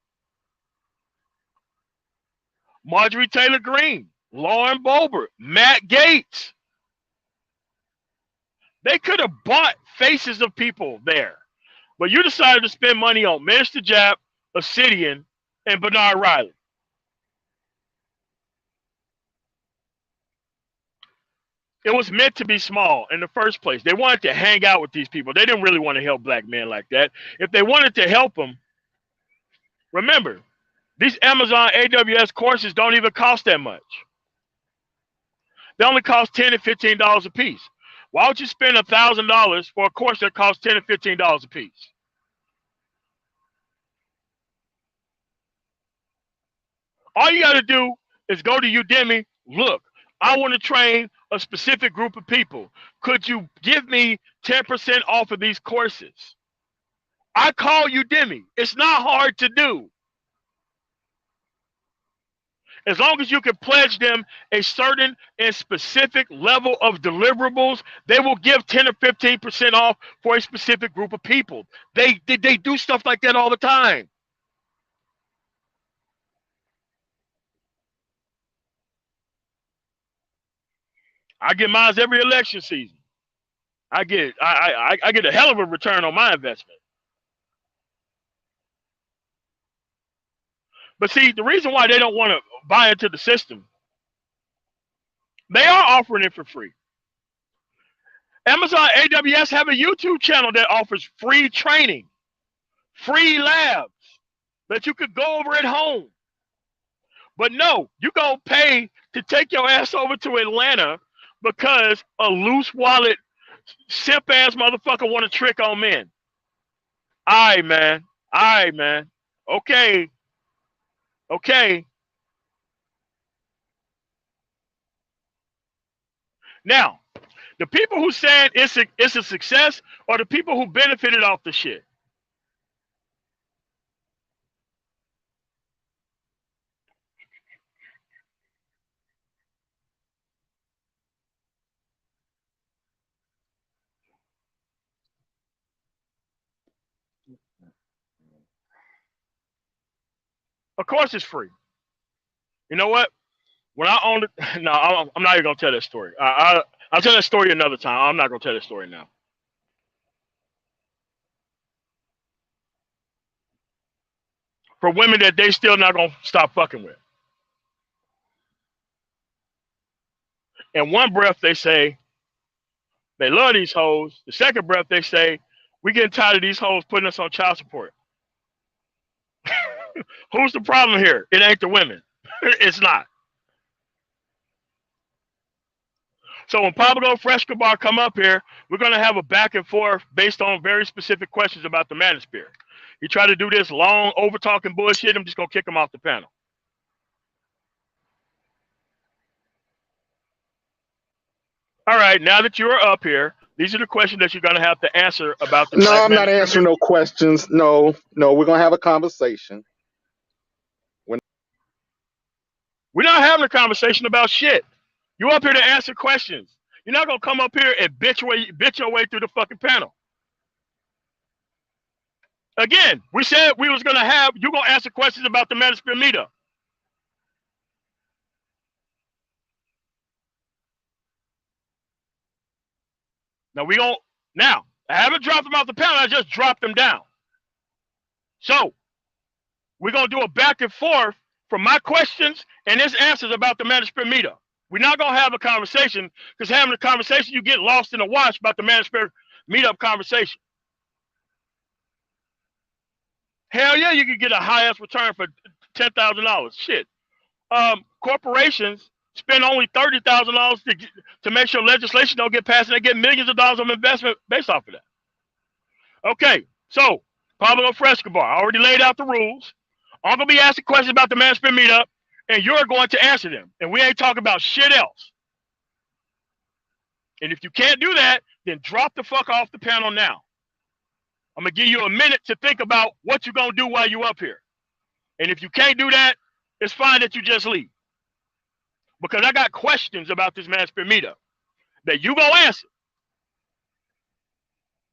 A: Marjorie Taylor Greene, Lauren Boebert, Matt Gaetz. They could have bought faces of people there. But you decided to spend money on Minister Jap, Obsidian, and Bernard Riley. It was meant to be small in the first place. They wanted to hang out with these people. They didn't really want to help black men like that. If they wanted to help them, remember, these Amazon AWS courses don't even cost that much. They only cost $10 and $15 a piece. Why would you spend $1,000 for a course that costs $10 and $15 a piece? All you got to do is go to Udemy. Look, I want to train a specific group of people. Could you give me 10% off of these courses? I call Udemy. It's not hard to do. As long as you can pledge them a certain and specific level of deliverables, they will give 10 or 15% off for a specific group of people. They do stuff like that all the time. I get mine every election season. I get a hell of a return on my investment. But see, the reason why they don't want to buy into the system, they are offering it for free. Amazon AWS have a YouTube channel that offers free training, free labs that you could go over at home. But no, you gonna pay to take your ass over to Atlanta because a loose wallet simp ass motherfucker want to trick on men. All right, man. All right, man. Okay. Okay. Now, the people who said it's a success are the people who benefited off the shit. Of course, it's free. You know what? When I owned it, no, I'm not even gonna tell that story. I'll tell that story another time. I'm not gonna tell that story now. For women that they still not gonna stop fucking with. In one breath, they say they love these hoes. The second breath, they say we getting tired of these hoes putting us on child support. Who's the problem here? It ain't the women. It's not. So when Pablo Frescobar come up here, we're going to have a back and forth based on very specific questions about the Manosphere. He tried to do this long, over-talking bullshit. I'm just going to kick him off the panel. All right, now that you're up here, these are the questions that you're going to have to answer about the
B: No, I'm not answering no questions. No, we're going to have a conversation.
A: We're not having a conversation about shit. You're up here to answer questions. You're not going to come up here and bitch your way through the fucking panel. Again, we said we was going to have, you're going to answer questions about the Manosphere meetup. Now, I haven't dropped them off the panel, I just dropped them down. So, we're going to do a back and forth from my questions and his answers about the Manosphere meetup. We're not going to have a conversation, because having a conversation, you get lost in the wash about the Manosphere meetup conversation. Hell yeah, you can get a high-ass return for $10,000. Shit. Corporations spend only $30,000 to make sure legislation don't get passed, and they get millions of dollars of investment based off of that. Okay, so Pablo Frescobar, I already laid out the rules. I'm going to be asking questions about the Manosphere meetup, and you're going to answer them. And we ain't talking about shit else. And if you can't do that, then drop the fuck off the panel now. I'm going to give you a minute to think about what you're going to do while you're up here. And if you can't do that, it's fine that you just leave. Because I got questions about this Manosphere meetup that you going to answer.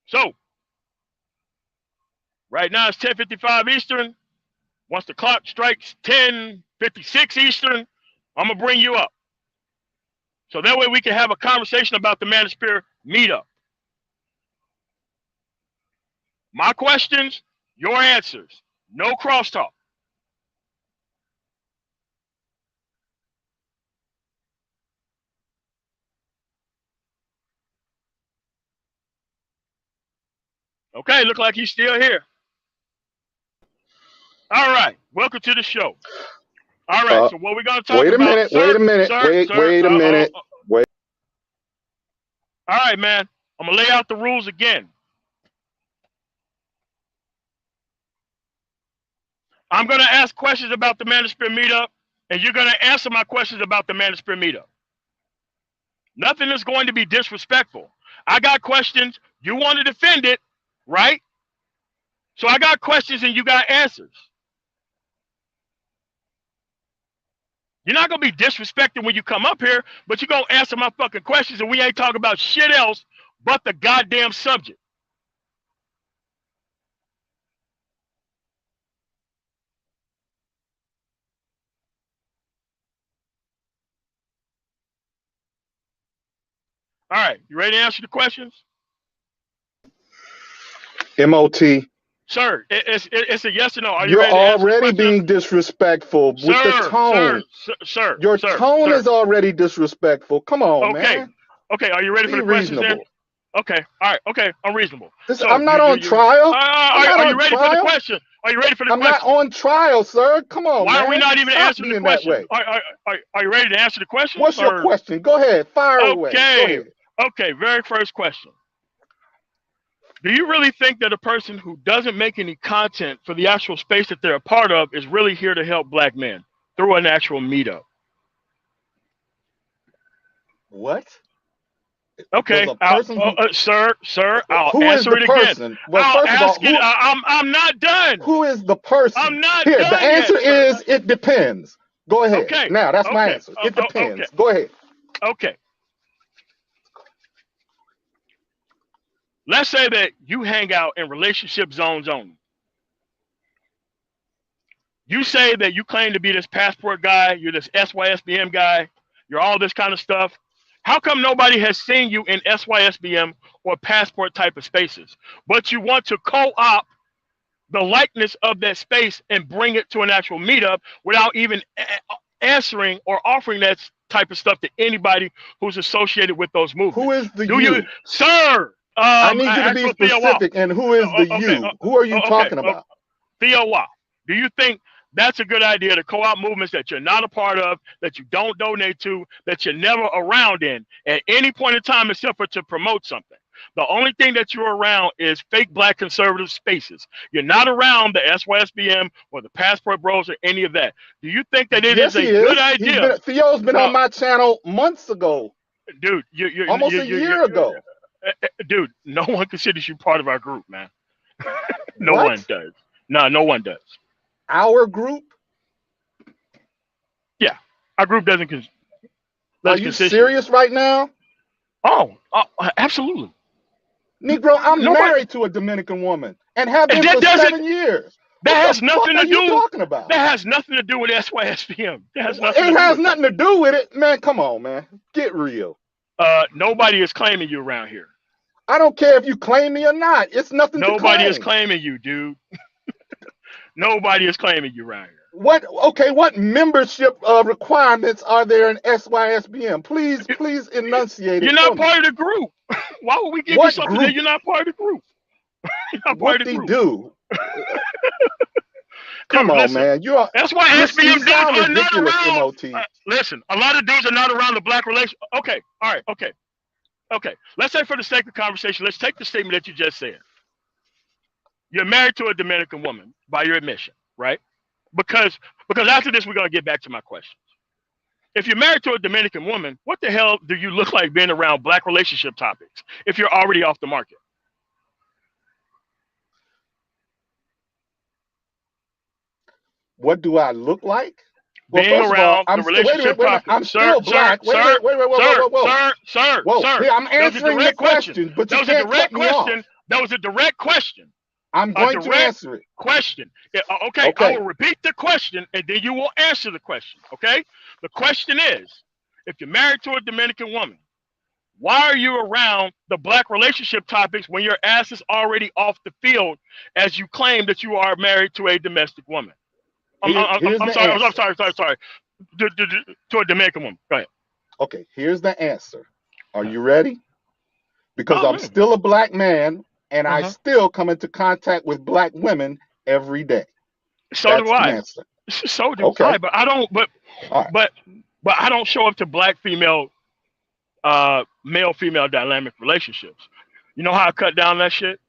A: So, right now it's 10:55 Eastern. Once the clock strikes 10:56 Eastern, I'm going to bring you up. So that way we can have a conversation about the Manosphere meetup. My questions, your answers. No crosstalk. Okay, look like he's still here. All right, welcome to the show. All right, so what we're going to talk about...
B: Wait a minute.
A: All right, man. I'm going to lay out the rules again. I'm going to ask questions about the Manosphere meetup, and you're going to answer my questions about the Manosphere meetup. Nothing is going to be disrespectful. I got questions. You want to defend it, right? So I got questions and you got answers. You're not going to be disrespected when you come up here, but you're going to answer my fucking questions, and we ain't talking about shit else but the goddamn subject. All right, you ready to answer the questions?
B: MOT.
A: Sir, it's a yes or no. Are you
B: You're
A: ready to answer the
B: already being disrespectful with the tone.
A: Sir,
B: your tone is already disrespectful. Come on, man.
A: Okay, are you ready for the questions then? Okay, all right, okay, I'm reasonable.
B: So I'm not on trial.
A: Are you ready for the question? Are you ready for the question?
B: I'm not on trial, sir. Come on,
A: Why
B: man.
A: are we not even answering the question? Are you ready to answer the question?
B: What's your question? Go ahead, fire away. Go ahead.
A: Okay, very first question. Do you really think that a person who doesn't make any content for the actual space that they're a part of is really here to help black men through an actual meetup?
B: What?
A: Okay, sir, I'll answer it again.
B: Well,
A: I'm not done.
B: Who is the person?
A: I'm not
B: done.
A: The
B: answer is it depends. Go ahead. Okay. Now, that's my answer. It depends. Go ahead.
A: Okay. Let's say that you hang out in relationship zones only. You say that you claim to be this passport guy, you're this SYSBM guy, you're all this kind of stuff. How come nobody has seen you in SYSBM or passport type of spaces, but you want to co-opt the likeness of that space and bring it to an actual meetup without even answering or offering that type of stuff to anybody who's associated with those movements?
B: Who is the you?
A: Sir!
B: I need you to be specific. And who is the you? Who are you talking about?
A: Theo Wa. Do you think that's a good idea to co-op movements that you're not a part of, that you don't donate to, that you're never around in at any point in time except for to promote something? The only thing that you're around is fake black conservative spaces. You're not around the SYSBM or the Passport Bros or any of that. Do you think that it
B: Yes,
A: is a
B: he
A: good
B: is.
A: idea?
B: Theo's been on my channel months ago.
A: Dude,
B: almost a year ago.
A: Dude, no one considers you part of our group, man. No one does. No one does.
B: Our group?
A: Yeah, our group doesn't.
B: Are you serious right now?
A: Oh, absolutely.
B: Negro, I'm married to a Dominican woman and have been for 7 years.
A: That has nothing to do.
B: Talking about?
A: That has nothing to do with SYSBM.
B: It has nothing to do with it, man. Come on, man. Get real.
A: Nobody is claiming you around here.
B: I don't care if you claim me or not. It's nothing to claim.
A: Nobody is claiming you, dude. Nobody is claiming you around here.
B: What membership requirements are there in SYSBM? Please enunciate it.
A: You're not part of the group. Why would we give you something that you're not part of the group? You're not part of the group.
B: Do? Come on, listen, man.
A: That's why SBM dudes are not around. Listen, a lot of dudes are not around the black relation. Okay, all right, okay. Let's say for the sake of conversation, let's take the statement that you just said. You're married to a Dominican woman by your admission, right? Because after this, we're going to get back to my questions. If you're married to a Dominican woman, what the hell do you look like being around black relationship topics if you're already off the market?
B: What do I look like?
A: Being around the relationship topics.
B: I'm still black. Wait.
A: Sir.
B: I'm answering the question, but you can't cut me off.
A: That was a direct question.
B: I'm going to answer it.
A: Question. Okay, I will repeat the question, and then you will answer the question, okay? The question is, if you're married to a Dominican woman, why are you around the black relationship topics when your ass is already off the field as you claim that you are married to a domestic woman? I'm sorry. To a Dominican woman. Go ahead.
B: Okay, here's the answer. Are you ready? Because I'm still a black man, and I still come into contact with black women every day.
A: So do I. So do I. But I don't. But I don't show up to black female, male-female dynamic relationships. You know how I cut down that shit?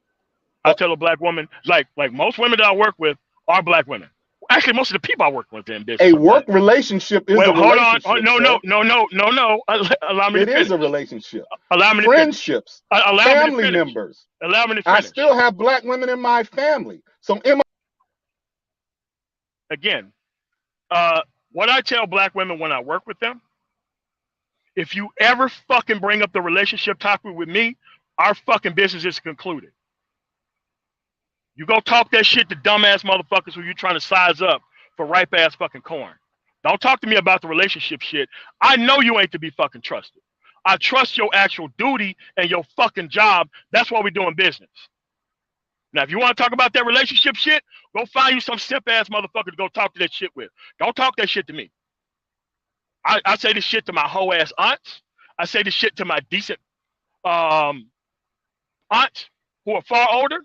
A: I tell a black woman, like most women that I work with are black women. Actually, most of the people I work with in business.
B: A work relationship is a relationship.
A: Hold on. No. Allow me to finish.
B: It is a relationship.
A: Allow me to
B: Friendships. Family members.
A: Allow me to finish.
B: I still have black women in my family. So
A: again, what I tell black women when I work with them, if you ever fucking bring up the relationship topic with me, our fucking business is concluded. You go talk that shit to dumbass motherfuckers who you trying to size up for ripe ass fucking corn. Don't talk to me about the relationship shit. I know you ain't to be fucking trusted. I trust your actual duty and your fucking job. That's why we're doing business. Now, if you want to talk about that relationship shit, go find you some simp ass motherfucker to go talk to that shit with. Don't talk that shit to me. I say this shit to my hoe ass aunts. I say this shit to my decent aunts who are far older.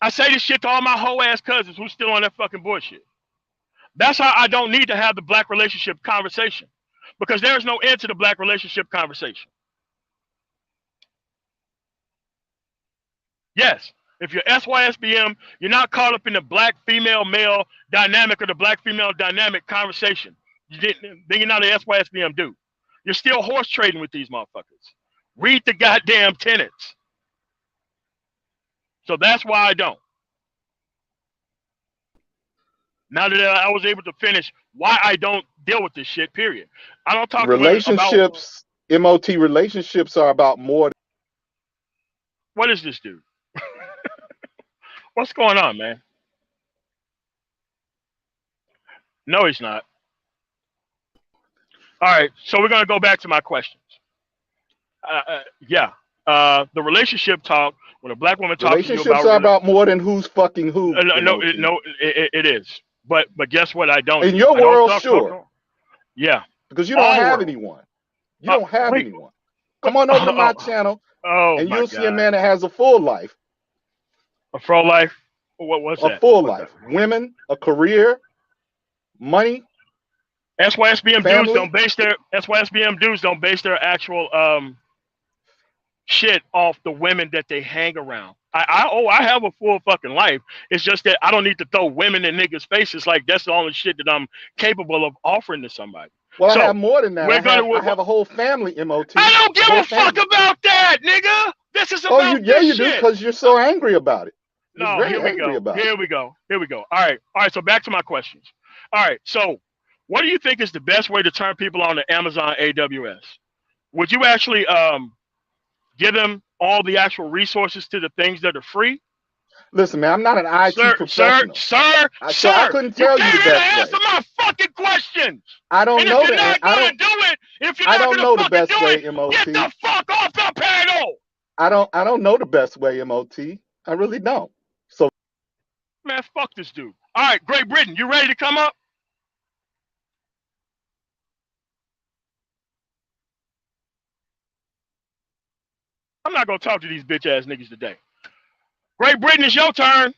A: I say this shit to all my hoe ass cousins who's still on that fucking bullshit. That's how I don't need to have the black relationship conversation, because there's no end to the black relationship conversation. Yes, if you're SYSBM, you're not caught up in the black female male dynamic or the black female dynamic conversation. Then you're not an SYSBM dude. You're still horse trading with these motherfuckers. Read the goddamn tenets. So that's why I don't. Now that I was able to finish why I don't deal with this shit, period. I don't talk
B: relationships, MOT relationships are about more.
A: What is this dude? What's going on, man? No, he's not. All right, so we're going to go back to my questions. The relationship talk, when a black woman talks to you about...
B: Relationships are about more than who's fucking who.
A: It is. But guess what? I don't.
B: In your world, sure.
A: Yeah.
B: Because you don't have anyone. You don't have anyone. Come on over to my channel, and you'll see a man that has a full life.
A: A full life? What was
B: A
A: that?
B: full life. Women, a career, money,
A: SYSBM dudes
B: family.
A: don't base their SYSBM dudes don't base their actual shit off the women that they hang around. I have a full fucking life. It's just that I don't need to throw women in niggas' faces like that's the only shit that I'm capable of offering to somebody.
B: Well, I have
A: So
B: more than that.
A: we're gonna.
B: I have a whole family, MOT.
A: I don't give a fuck
B: family.
A: about that, nigga. This is
B: Oh,
A: about
B: yeah,
A: this
B: you
A: shit.
B: do, because you're so angry about it. You're
A: No,
B: very
A: here we
B: angry
A: go.
B: about
A: Here
B: it.
A: we go. Here we go. All right. So back to my questions. All right. So, what do you think is the best way to turn people on to Amazon AWS? Would you actually give them all the actual resources to the things that are free?
B: Listen, man, I'm not an IT professional.
A: So I
B: couldn't
A: you
B: tell you
A: came
B: the
A: here to
B: best
A: answer
B: way.
A: my fucking questions.
B: I don't
A: And
B: know
A: if you're not
B: I
A: gonna do it, if you're
B: I
A: not
B: don't
A: gonna
B: know the
A: fucking
B: best
A: do
B: way,
A: it,
B: MOT.
A: get the fuck off the panel.
B: I don't know the best way, MOT. I really don't. So,
A: man, fuck this dude. All right, Great Britain, you ready to come up? I'm not gonna talk to these bitch ass niggas today. Great Britain, it's your turn.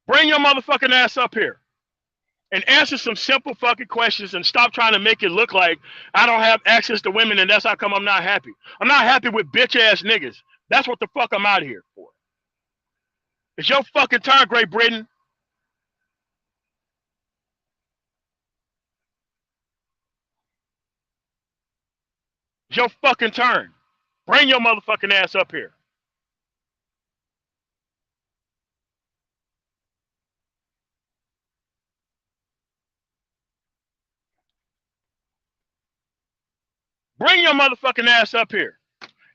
A: Bring your motherfucking ass up here and answer some simple fucking questions and stop trying to make it look like I don't have access to women and that's how come I'm not happy. I'm not happy with bitch ass niggas. That's what the fuck I'm out of here for. It's your fucking turn, Great Britain. It's your fucking turn. Bring your motherfucking ass up here. Bring your motherfucking ass up here.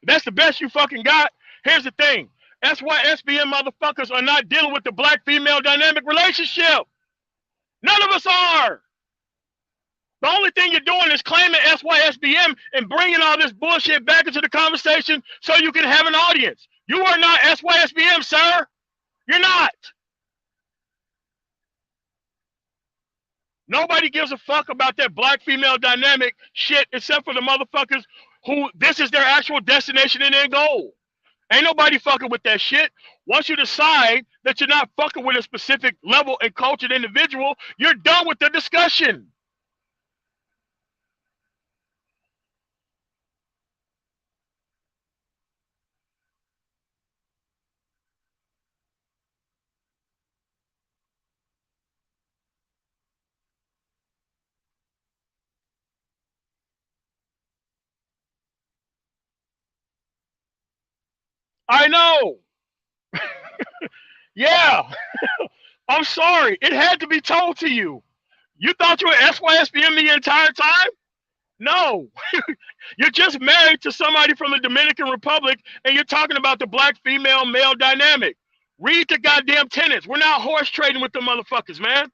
A: If that's the best you fucking got. Here's the thing. That's why SBM motherfuckers are not dealing with the black female dynamic relationship. None of us are. The only thing you're doing is claiming SYSBM and bringing all this bullshit back into the conversation so you can have an audience. You are not SYSBM, sir. You're not. Nobody gives a fuck about that black female dynamic shit except for the motherfuckers who this is their actual destination and their goal. Ain't nobody fucking with that shit. Once you decide that you're not fucking with a specific level and cultured individual, you're done with the discussion. I know. Yeah. I'm sorry. It had to be told to you. You thought you were SYSBM the entire time? No. You're just married to somebody from the Dominican Republic and you're talking about the black female male dynamic. Read the goddamn tenets. We're not horse trading with the motherfuckers, man.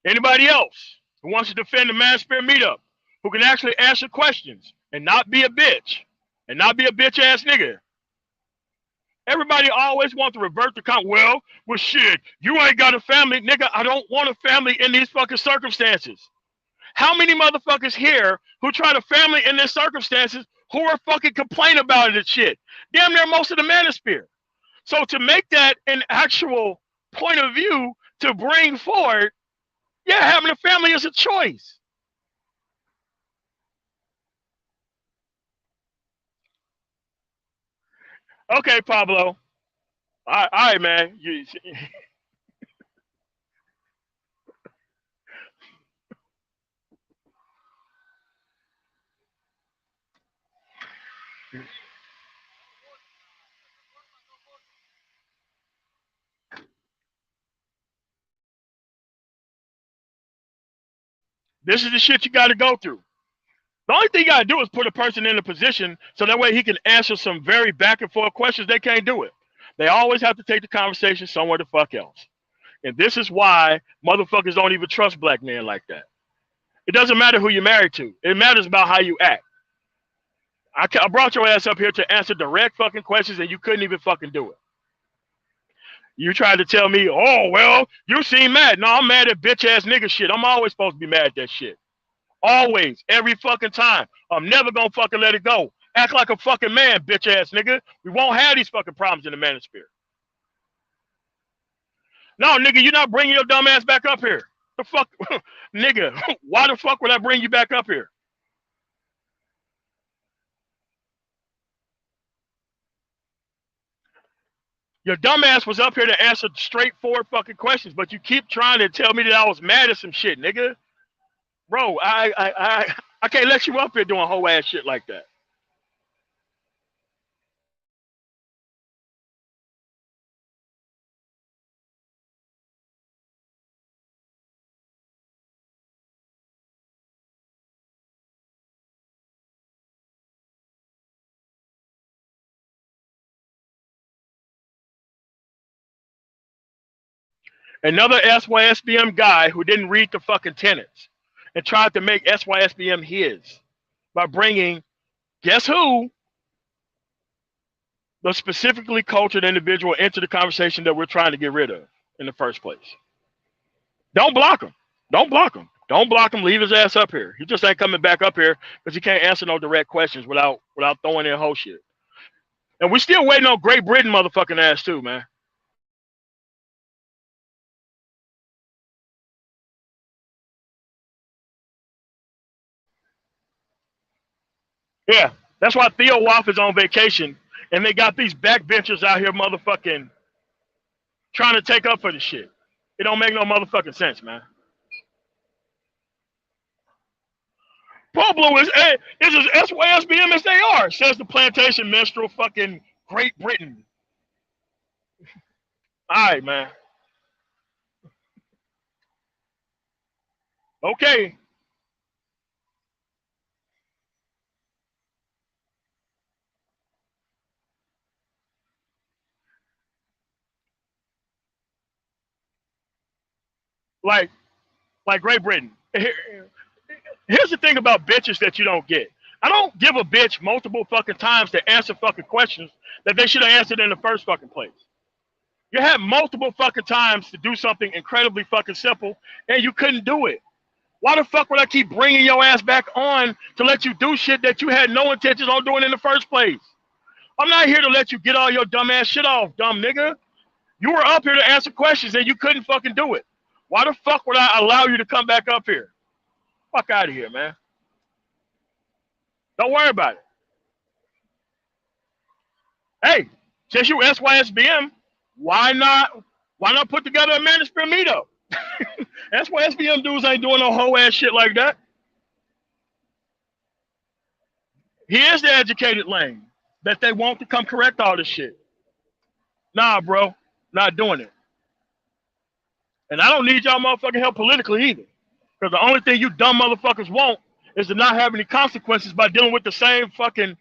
A: Anybody else who wants to defend the Manosphere meetup, who can actually answer questions and not be a bitch and not be a bitch ass nigga. Everybody always wants to revert to well, shit, you ain't got a family. Nigga, I don't want a family in these fucking circumstances. How many motherfuckers here who try to family in their circumstances who are fucking complain about it and shit? Damn near most of the Manosphere. So to make that an actual point of view to bring forward, yeah, having a family is a choice. Okay, Pablo. All right, man. This is the shit you got to go through. The only thing you got to do is put a person in a position so that way he can answer some very back and forth questions. They can't do it. They always have to take the conversation somewhere the fuck else. And this is why motherfuckers don't even trust black men like that. It doesn't matter who you're married to. It matters about how you act. I brought your ass up here to answer direct fucking questions and you couldn't even fucking do it. You tried to tell me, oh, well, you seem mad. No, I'm mad at bitch ass nigga shit. I'm always supposed to be mad at that shit. Always. Every fucking time. I'm never gonna fucking let it go. Act like a fucking man, bitch ass nigga. We won't have these fucking problems in the manosphere. No, nigga, you're not bringing your dumb ass back up here. The fuck? Nigga, why the fuck would I bring you back up here? Your dumbass was up here to answer straightforward fucking questions, but you keep trying to tell me that I was mad at some shit, nigga. Bro, I can't let you up here doing whole ass shit like that. Another SYSBM guy who didn't read the fucking tenets and tried to make SYSBM his by bringing, guess who, the specifically cultured individual into the conversation that we're trying to get rid of in the first place. Don't block him. Don't block him. Don't block him. Leave his ass up here. He just ain't coming back up here because he can't answer no direct questions without throwing in whole shit. And we still waiting on Great Britain motherfucking ass too, man. Yeah, that's why Theo Wolf is on vacation, and they got these backbenchers out here motherfucking trying to take up for the shit. It don't make no motherfucking sense, man. Pablo is as SYSBM as they are, says the plantation minstrel fucking Great Britain. All right, man. Okay. Like Great Britain. Here's the thing about bitches that you don't get. I don't give a bitch multiple fucking times to answer fucking questions that they should have answered in the first fucking place. You had multiple fucking times to do something incredibly fucking simple, and you couldn't do it. Why the fuck would I keep bringing your ass back on to let you do shit that you had no intentions on doing in the first place? I'm not here to let you get all your dumb ass shit off, dumb nigga. You were up here to answer questions and you couldn't fucking do it. Why the fuck would I allow you to come back up here? Fuck out of here, man. Don't worry about it. Hey, since you SYSBM, why not put together a Manosphere meetup? SYSBM dudes ain't doing no whole ass shit like that. He is the educated lane that they want to come correct all this shit. Nah, bro, not doing it. And I don't need y'all motherfucking help politically either. Because the only thing you dumb motherfuckers want is to not have any consequences by dealing with the same fucking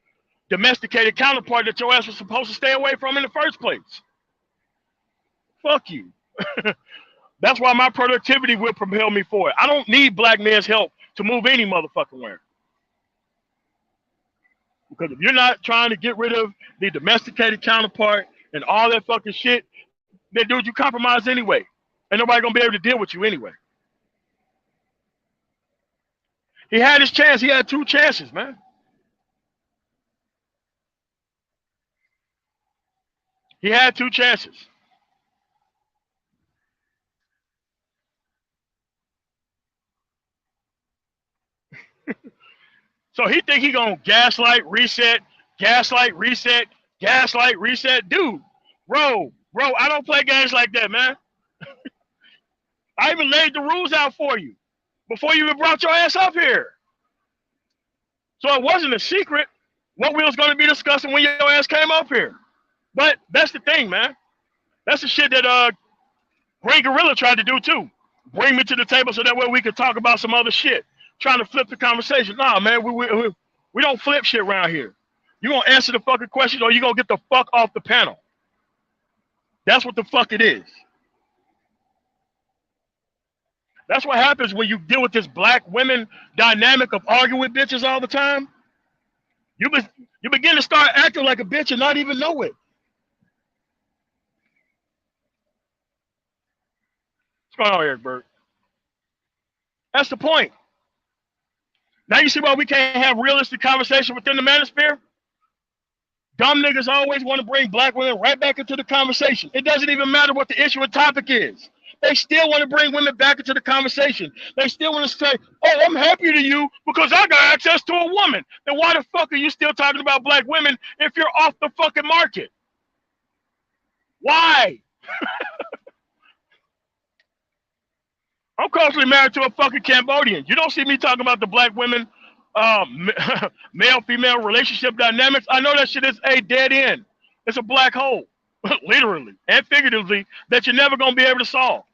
A: domesticated counterpart that your ass was supposed to stay away from in the first place. Fuck you. That's why my productivity will propel me forward. I don't need black men's help to move any motherfucking where. Because if you're not trying to get rid of the domesticated counterpart and all that fucking shit, then dude, you compromise anyway. Ain't nobody gonna be able to deal with you anyway. He had his chance. He had 2 chances, man. He had 2 chances. So he think he gonna gaslight, reset, dude. Bro, I don't play games like that, man. I even laid the rules out for you before you even brought your ass up here. So it wasn't a secret what we was gonna be discussing when your ass came up here. But that's the thing, man. That's the shit that Grey Gorilla tried to do too. Bring me to the table so that way we could talk about some other shit. Trying to flip the conversation. Nah, man, we don't flip shit around here. You gonna answer the fucking question or you gonna get the fuck off the panel. That's what the fuck it is. That's what happens when you deal with this black women dynamic of arguing with bitches all the time. You begin to start acting like a bitch and not even know it. What's going on, Eric Bird? That's the point. Now you see why we can't have realistic conversation within the manosphere? Dumb niggas always want to bring black women right back into the conversation. It doesn't even matter what the issue or topic is. They still want to bring women back into the conversation. They still want to say, oh, I'm happy to you because I got access to a woman. Then why the fuck are you still talking about black women if you're off the fucking market? Why? I'm culturally married to a fucking Cambodian. You don't see me talking about the black women, male-female relationship dynamics. I know that shit is a dead end. It's a black hole, literally and figuratively, that you're never going to be able to solve.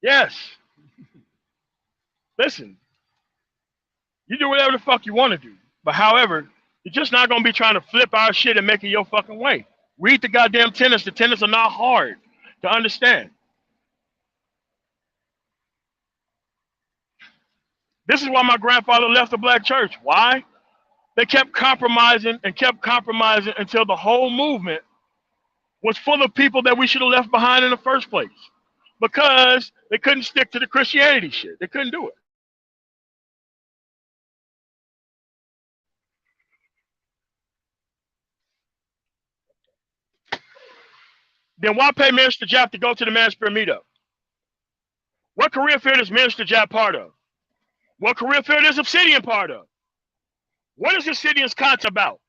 A: Yes. Listen, you do whatever the fuck you want to do. But however, you're just not going to be trying to flip our shit and make it your fucking way. Read the goddamn tenets. The tenets are not hard to understand. This is why my grandfather left the black church. Why? They kept compromising and kept compromising until the whole movement was full of people that we should have left behind in the first place. Because they couldn't stick to the Christianity shit. They couldn't do it. Then why pay Minister Jap to go to the Manosphere meetup? What career field is Minister Jap part of? What career field is Obsidian part of? What is Obsidian's content about?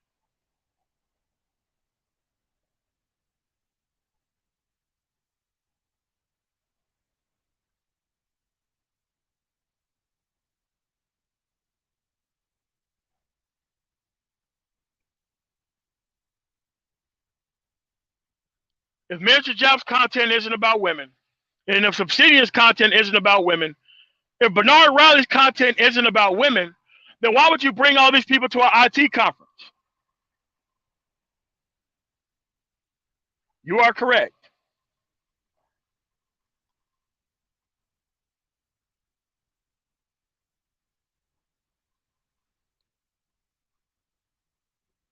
A: If Minister Jap's content isn't about women, and if Obsidian's content isn't about women, if Bernard Riley's content isn't about women, then why would you bring all these people to an IT conference? You are correct.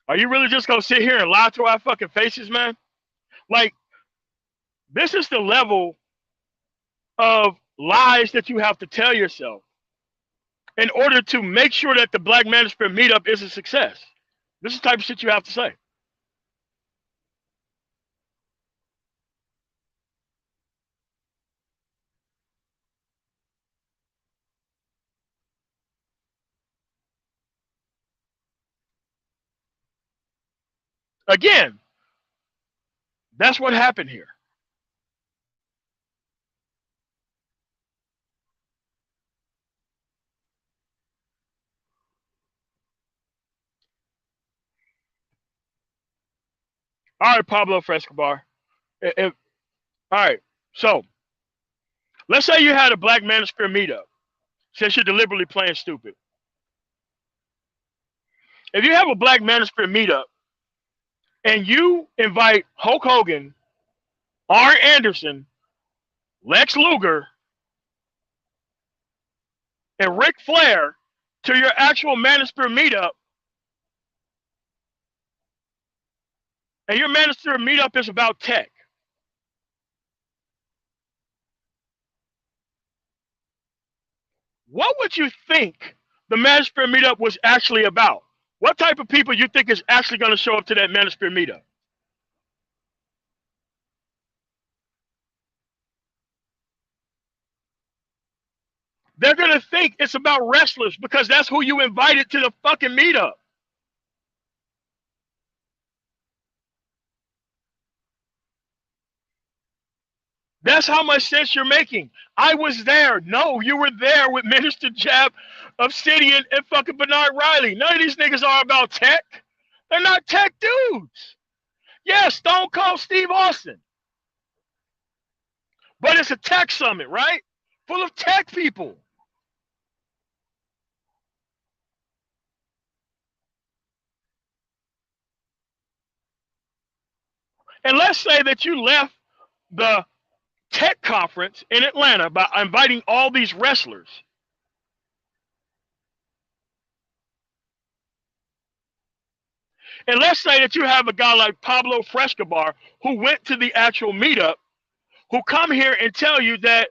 A: Are you really just going to sit here and lie to our fucking faces, man? Like, this is the level of lies that you have to tell yourself in order to make sure that the Black Manosphere meetup is a success. This is the type of shit you have to say. Again, that's what happened here. All right, Pablo Frescobar. All right, so let's say you had a Black Manosphere meetup, since you're deliberately playing stupid. If you have a Black Manosphere meetup and you invite Hulk Hogan, Arn Anderson, Lex Luger, and Ric Flair to your actual Manosphere meetup, and your Manosphere meetup is about tech, what would you think the Manosphere meetup was actually about? What type of people you think is actually going to show up to that Manosphere meetup? They're going to think it's about wrestlers because that's who you invited to the fucking meetup. That's how much sense you're making. I was there. No, you were there with Minister Jab, Obsidian, and fucking Bernard Riley. None of these niggas are about tech. They're not tech dudes. Yeah, Stone Cold Steve Austin. But it's a tech summit, right? Full of tech people. And let's say that you left the tech conference in Atlanta by inviting all these wrestlers. And let's say that you have a guy like Pablo Frescobar who went to the actual meetup, who come here and tell you that,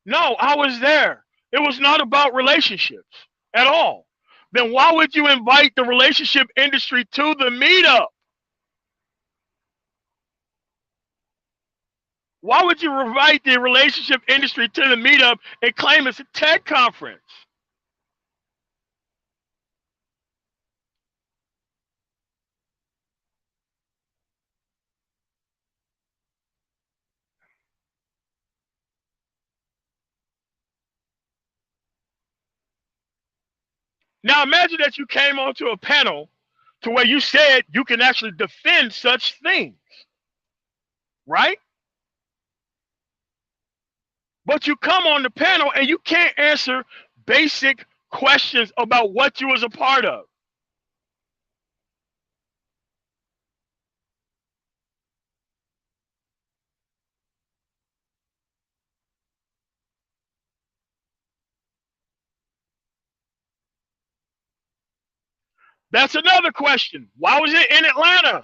A: no, I was there. It was not about relationships at all. Then why would you invite the relationship industry to the meetup? Why would you invite the relationship industry to the meetup and claim it's a tech conference? Now imagine that you came onto a panel to where you said you can actually defend such things, right? But you come on the panel and you can't answer basic questions about what you was a part of. That's another question. Why was it in Atlanta?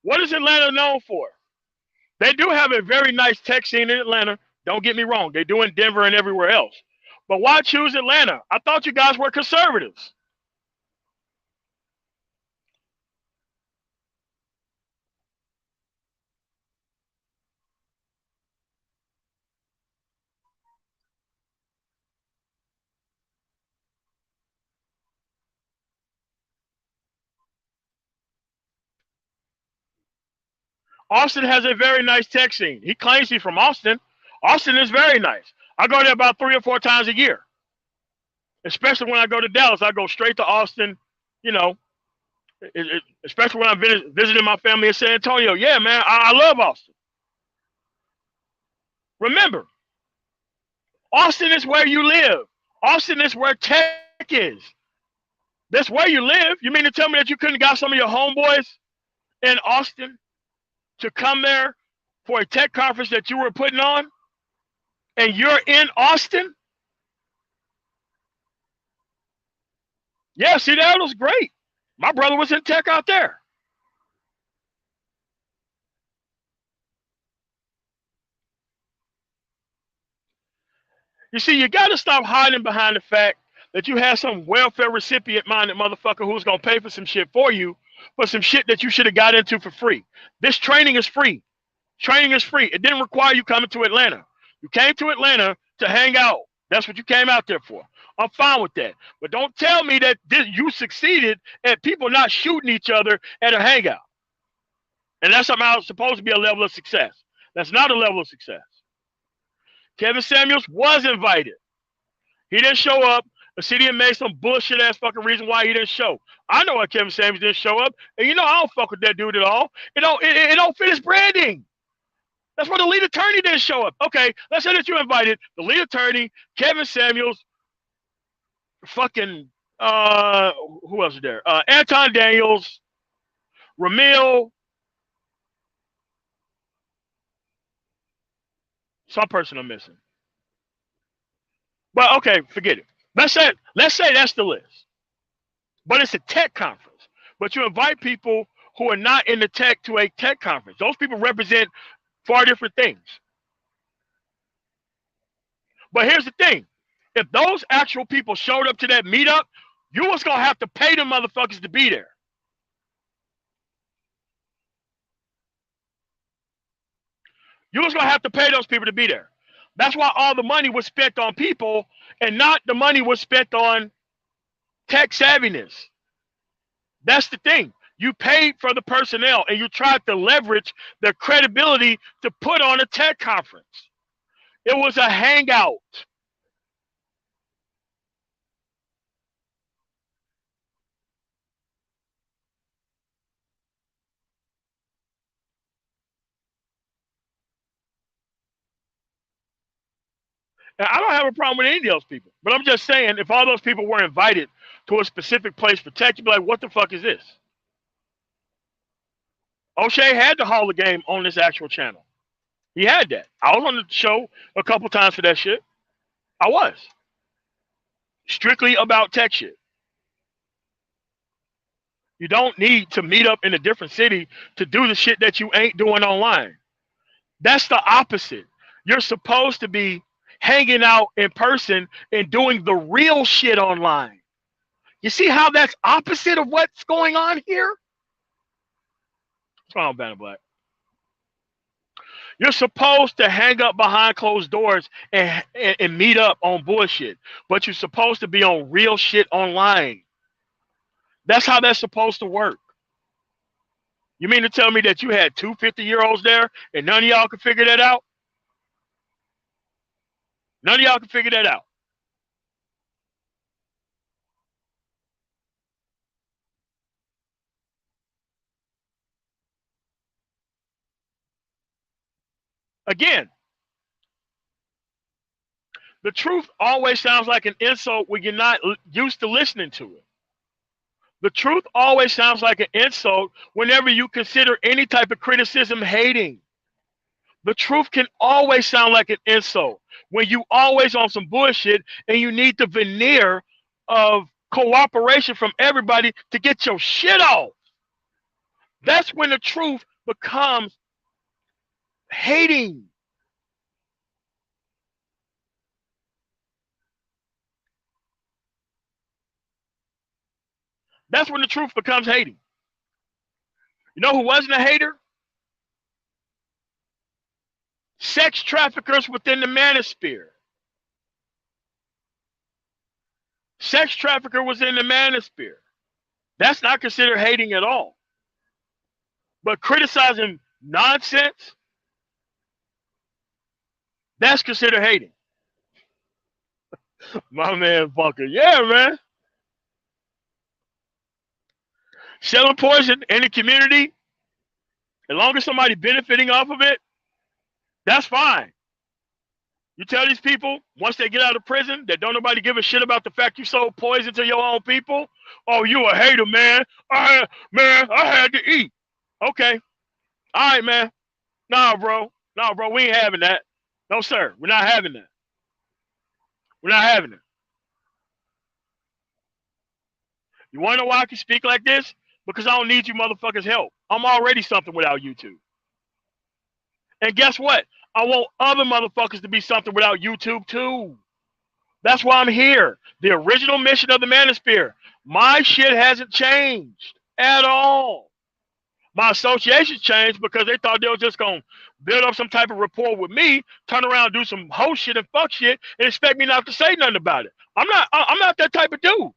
A: What is Atlanta known for? They do have a very nice tech scene in Atlanta. Don't get me wrong. They do in Denver and everywhere else. But why choose Atlanta? I thought you guys were conservatives. Austin has a very nice tech scene. He claims he's from Austin. Austin is very nice. I go there about 3 or 4 times a year. Especially when I go to Dallas, I go straight to Austin. You know, especially when I'm visiting my family in San Antonio. Yeah, man, I love Austin. Remember, Austin is where you live. Austin is where tech is. That's where you live. You mean to tell me that you couldn't got some of your homeboys in Austin to come there for a tech conference that you were putting on, and you're in Austin? Yeah, see, that was great. My brother was in tech out there. You see, you got to stop hiding behind the fact that you have some welfare recipient minded motherfucker who's going to pay for some shit for you, for some shit that you should have got into for free. This training is free. Training is free. It didn't require you coming to Atlanta. You came to Atlanta to hang out. That's what you came out there for. I'm fine with that. But don't tell me that you succeeded at people not shooting each other at a hangout. And that's somehow supposed to be a level of success. That's not a level of success. Kevin Samuels was invited. He didn't show up. The city made some bullshit ass fucking reason why he didn't show. I know why Kevin Samuels didn't show up. And you know I don't fuck with that dude at all. It don't fit his branding. That's why the lead attorney didn't show up. Okay, let's say that you invited the lead attorney, Kevin Samuels, fucking who else is there? Anton Daniels, Ramil, some person I'm missing. But okay, forget it. Let's say that's the list. But it's a tech conference. But you invite people who are not in the tech to a tech conference. Those people represent far different things. But here's the thing. If those actual people showed up to that meetup, you was gonna have to pay them motherfuckers to be there. You was gonna have to pay those people to be there. That's why all the money was spent on people and not the money was spent on tech savviness. That's the thing. You paid for the personnel and you tried to leverage the credibility to put on a tech conference. It was a hangout. And I don't have a problem with any of those people. But I'm just saying, if all those people were invited to a specific place for tech, you'd be like, what the fuck is this? O'Shea had the Hall of Game on this actual channel. He had that. I was on the show a couple times for that shit. I was. Strictly about tech shit. You don't need to meet up in a different city to do the shit that you ain't doing online. That's the opposite. You're supposed to be hanging out in person and doing the real shit online. You see how that's opposite of what's going on here? What's wrong, Banner Black? You're supposed to hang up behind closed doors and meet up on bullshit, but you're supposed to be on real shit online. That's how that's supposed to work. You mean to tell me that you had two 50-year-olds there and none of y'all could figure that out? None of y'all can figure that out. Again, the truth always sounds like an insult when you're not used to listening to it. The truth always sounds like an insult whenever you consider any type of criticism hating. The truth can always sound like an insult when you always on some bullshit and you need the veneer of cooperation from everybody to get your shit off. That's when the truth becomes hating. That's when the truth becomes hating. You know who wasn't a hater? Sex traffickers within the manosphere. Sex trafficker was in the manosphere. That's not considered hating at all. But criticizing nonsense, that's considered hating. My man Bunker. Yeah, man. Selling poison in the community, as long as somebody benefiting off of it, that's fine. You tell these people, once they get out of prison, that don't nobody give a shit about the fact you sold poison to your own people. Oh, you a hater, man. I had to eat. Okay. All right, man. Nah, bro. Nah, bro, we ain't having that. No, sir. We're not having that. We're not having it. You want to know why I can speak like this? Because I don't need you motherfuckers' help. I'm already something without YouTube. And guess what? I want other motherfuckers to be something without YouTube too. That's why I'm here. The original mission of the Manosphere. My shit hasn't changed at all. My association changed because they thought they were just going to build up some type of rapport with me, turn around, do some hoe shit and fuck shit, and expect me not to say nothing about it. I'm not that type of dude.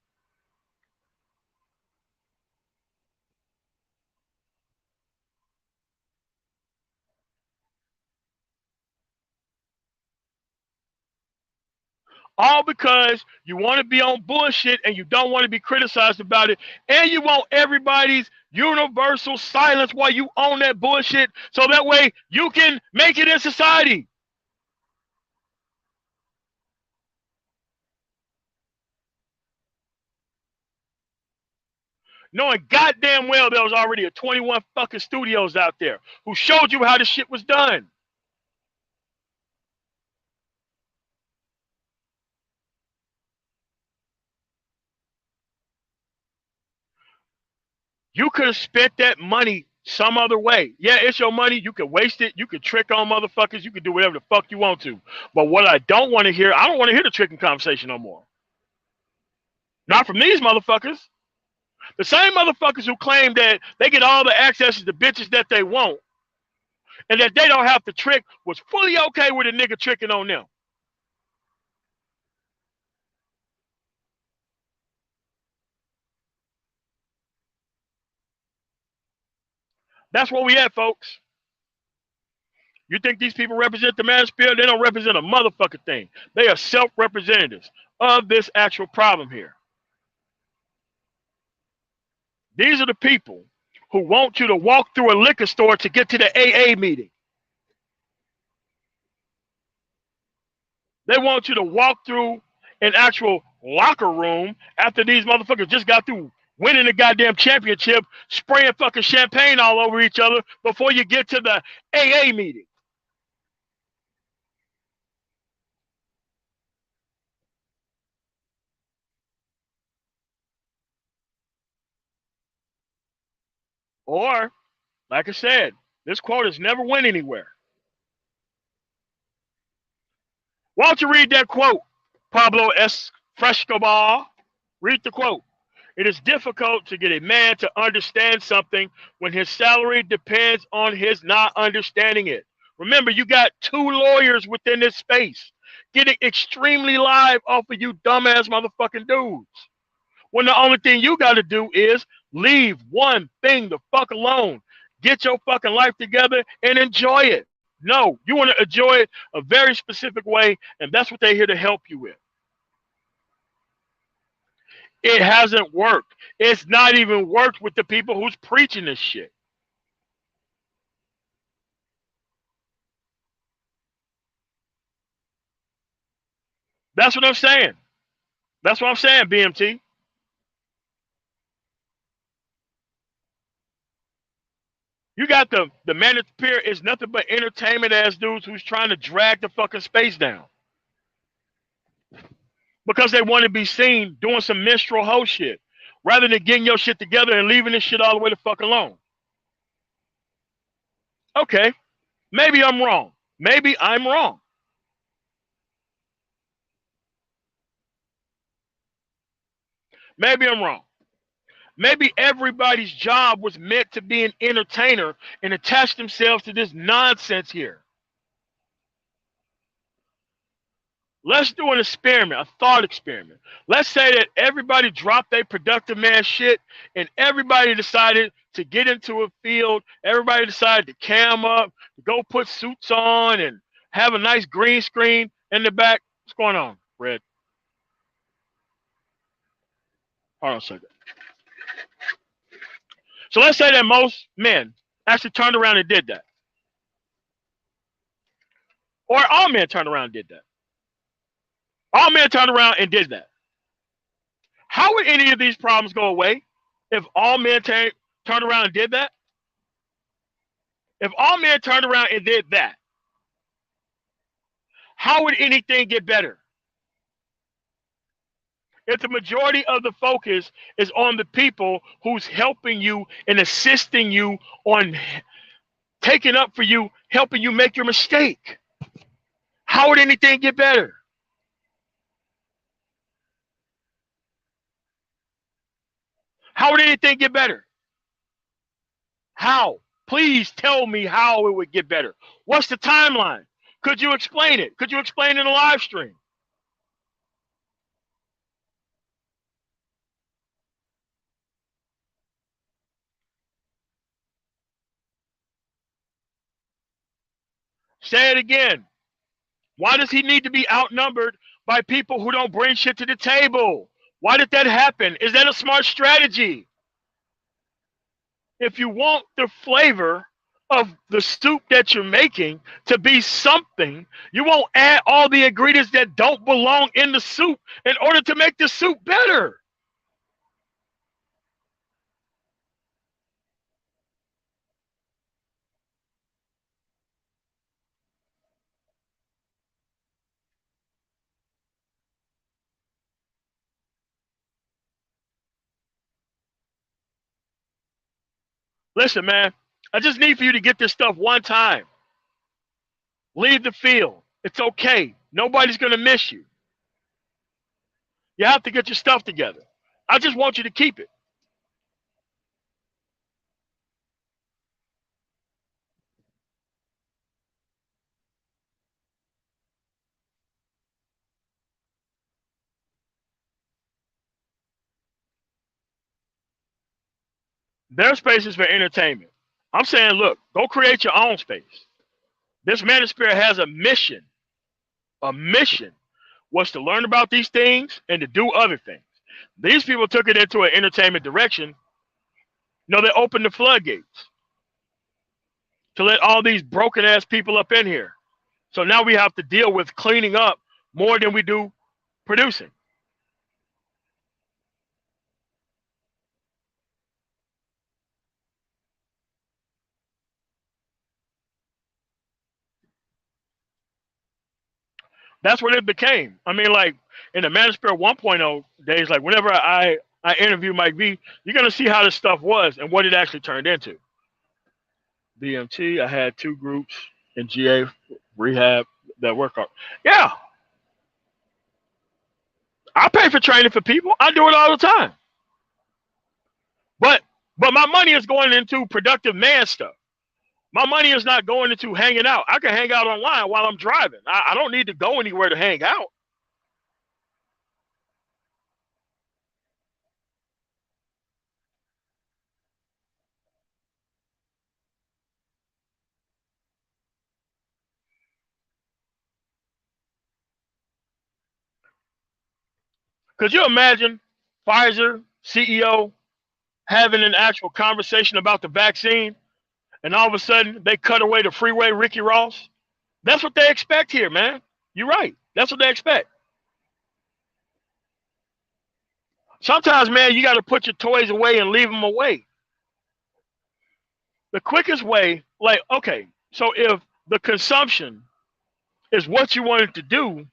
A: All because you want to be on bullshit and you don't want to be criticized about it, and you want everybody's universal silence while you own that bullshit, so that way you can make it in society. Knowing goddamn well there was already a 21 fucking studios out there who showed you how the shit was done. You could have spent that money some other way. Yeah, it's your money. You could waste it. You could trick on motherfuckers. You could do whatever the fuck you want to. But what I don't want to hear, I don't want to hear the tricking conversation no more. Not from these motherfuckers. The same motherfuckers who claim that they get all the access to the bitches that they want and that they don't have to trick was fully okay with a nigga tricking on them. That's where we at, folks. You think these people represent the Manosphere? They don't represent a motherfucking thing. They are self-representatives of this actual problem here. These are the people who want you to walk through a liquor store to get to the AA meeting. They want you to walk through an actual locker room after these motherfuckers just got through winning the goddamn championship, spraying fucking champagne all over each other before you get to the AA meeting. Or, like I said, this quote has never went anywhere. Why don't you read that quote, Pablo Escobar? Read the quote. It is difficult to get a man to understand something when his salary depends on his not understanding it. Remember, you got two lawyers within this space getting extremely live off of you dumbass motherfucking dudes. When the only thing you got to do is leave one thing the fuck alone. Get your fucking life together and enjoy it. No, you want to enjoy it a very specific way, and that's what they're here to help you with. It hasn't worked. It's not even worked with the people who's preaching this shit. That's what I'm saying. That's what I'm saying, BMT. You got the Manosphere is nothing but entertainment ass dudes who's trying to drag the fucking space down. Because they want to be seen doing some minstrel hoe shit. Rather than getting your shit together and leaving this shit all the way the fuck alone. Okay. Maybe I'm wrong. Maybe I'm wrong. Maybe I'm wrong. Maybe everybody's job was meant to be an entertainer and attach themselves to this nonsense here. Let's do an experiment, a thought experiment. Let's say that everybody dropped their productive man shit and everybody decided to get into a field. Everybody decided to cam up, to go put suits on and have a nice green screen in the back. What's going on, Red? Hold on a second. So let's say that most men actually turned around and did that. Or all men turned around and did that. All men turned around and did that. How would any of these problems go away if all men turned around and did that? If all men turned around and did that, how would anything get better? If the majority of the focus is on the people who's helping you and assisting you on taking up for you, helping you make your mistake, how would anything get better? How would anything get better? How? Please tell me how it would get better. What's the timeline? Could you explain it? Could you explain it in a live stream? Say it again. Why does he need to be outnumbered by people who don't bring shit to the table? Why did that happen? Is that a smart strategy? If you want the flavor of the soup that you're making to be something, you won't add all the ingredients that don't belong in the soup in order to make the soup better. Listen, man, I just need for you to get this stuff one time. Leave the field. It's okay. Nobody's going to miss you. You have to get your stuff together. I just want you to keep it. Their space is for entertainment. I'm saying, look, go create your own space. This Manosphere has a mission. A mission was to learn about these things and to do other things. These people took it into an entertainment direction. You know, they opened the floodgates to let all these broken ass people up in here. So now we have to deal with cleaning up more than we do producing. That's what it became. I mean, like in the Manosphere 1.0 days, like whenever I I interviewed Mike V, you're gonna see how this stuff was and what it actually turned into. BMT, I had 2 groups in GA rehab that work on. Yeah, I pay for training for people. I do it all the time. But my money is going into productive man stuff. My money is not going into hanging out. I can hang out online while I'm driving. I don't need to go anywhere to hang out. Could you imagine Pfizer CEO having an actual conversation about the vaccine and all of a sudden they cut away the freeway Ricky Ross? That's what they expect here, man. You're right. That's what they expect. Sometimes, man, you got to put your toys away and leave them away. The quickest way, like, okay, so if the consumption is what you wanted to do,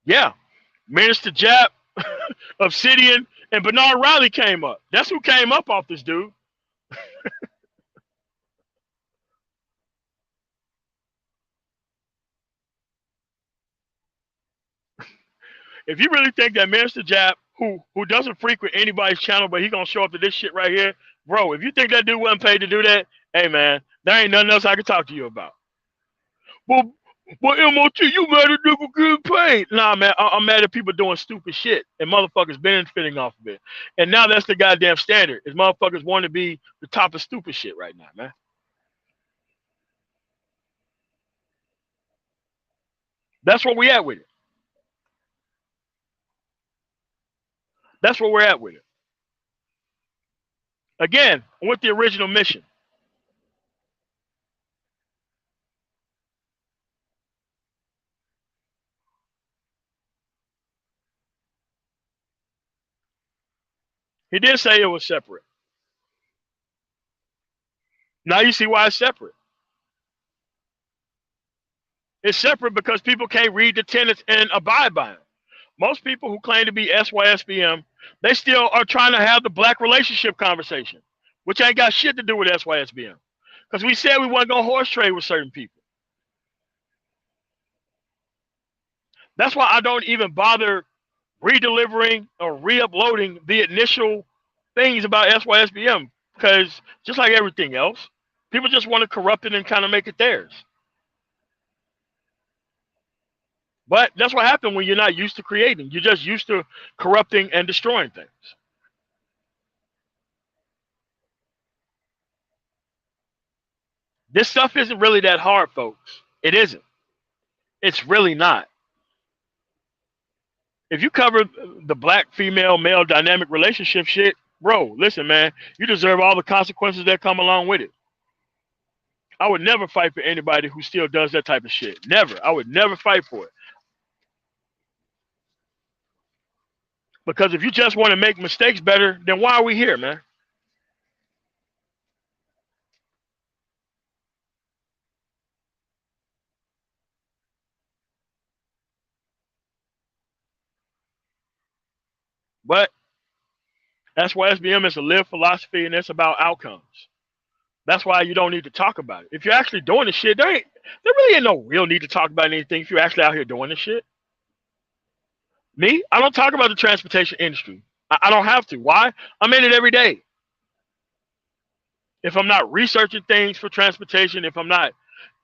A: yeah, Minister Jap, Obsidian, and Bernard Riley came up. That's who came up off this dude. If you really think that Minister Jap, who doesn't frequent anybody's channel, but he gonna show up to this shit right here, bro, if you think that dude wasn't paid to do that, hey man, there ain't nothing else I can talk to you about. Well, MOT, you mad at nigga getting paid? Nah, man, I'm mad at people doing stupid shit and motherfuckers benefiting off of it. And now that's the goddamn standard. Is motherfuckers want to be the top of stupid shit right now, man. That's where we at with it. That's where we're at with it. Again, with the original mission. He did say it was separate. Now you see why it's separate. It's separate because people can't read the tenets and abide by them. Most people who claim to be SYSBM, they still are trying to have the black relationship conversation, which ain't got shit to do with SYSBM. Because we said we wasn't going to horse trade with certain people. That's why I don't even bother redelivering or re-uploading the initial things about SYSBM. Because just like everything else, people just want to corrupt it and kind of make it theirs. But that's what happens when you're not used to creating. You're just used to corrupting and destroying things. This stuff isn't really that hard, folks. It isn't. It's really not. If you cover the black, female, male dynamic relationship shit, bro, listen, man, you deserve all the consequences that come along with it. I would never fight for anybody who still does that type of shit. Never. I would never fight for it. Because if you just want to make mistakes better, then why are we here, man? But that's why SBM is a live philosophy and it's about outcomes. That's why you don't need to talk about it. If you're actually doing the shit, there really ain't no real need to talk about anything if you're actually out here doing this shit. Me, I don't talk about the transportation industry. I don't have to. Why? I'm in it every day. If I'm not researching things for transportation, if I'm not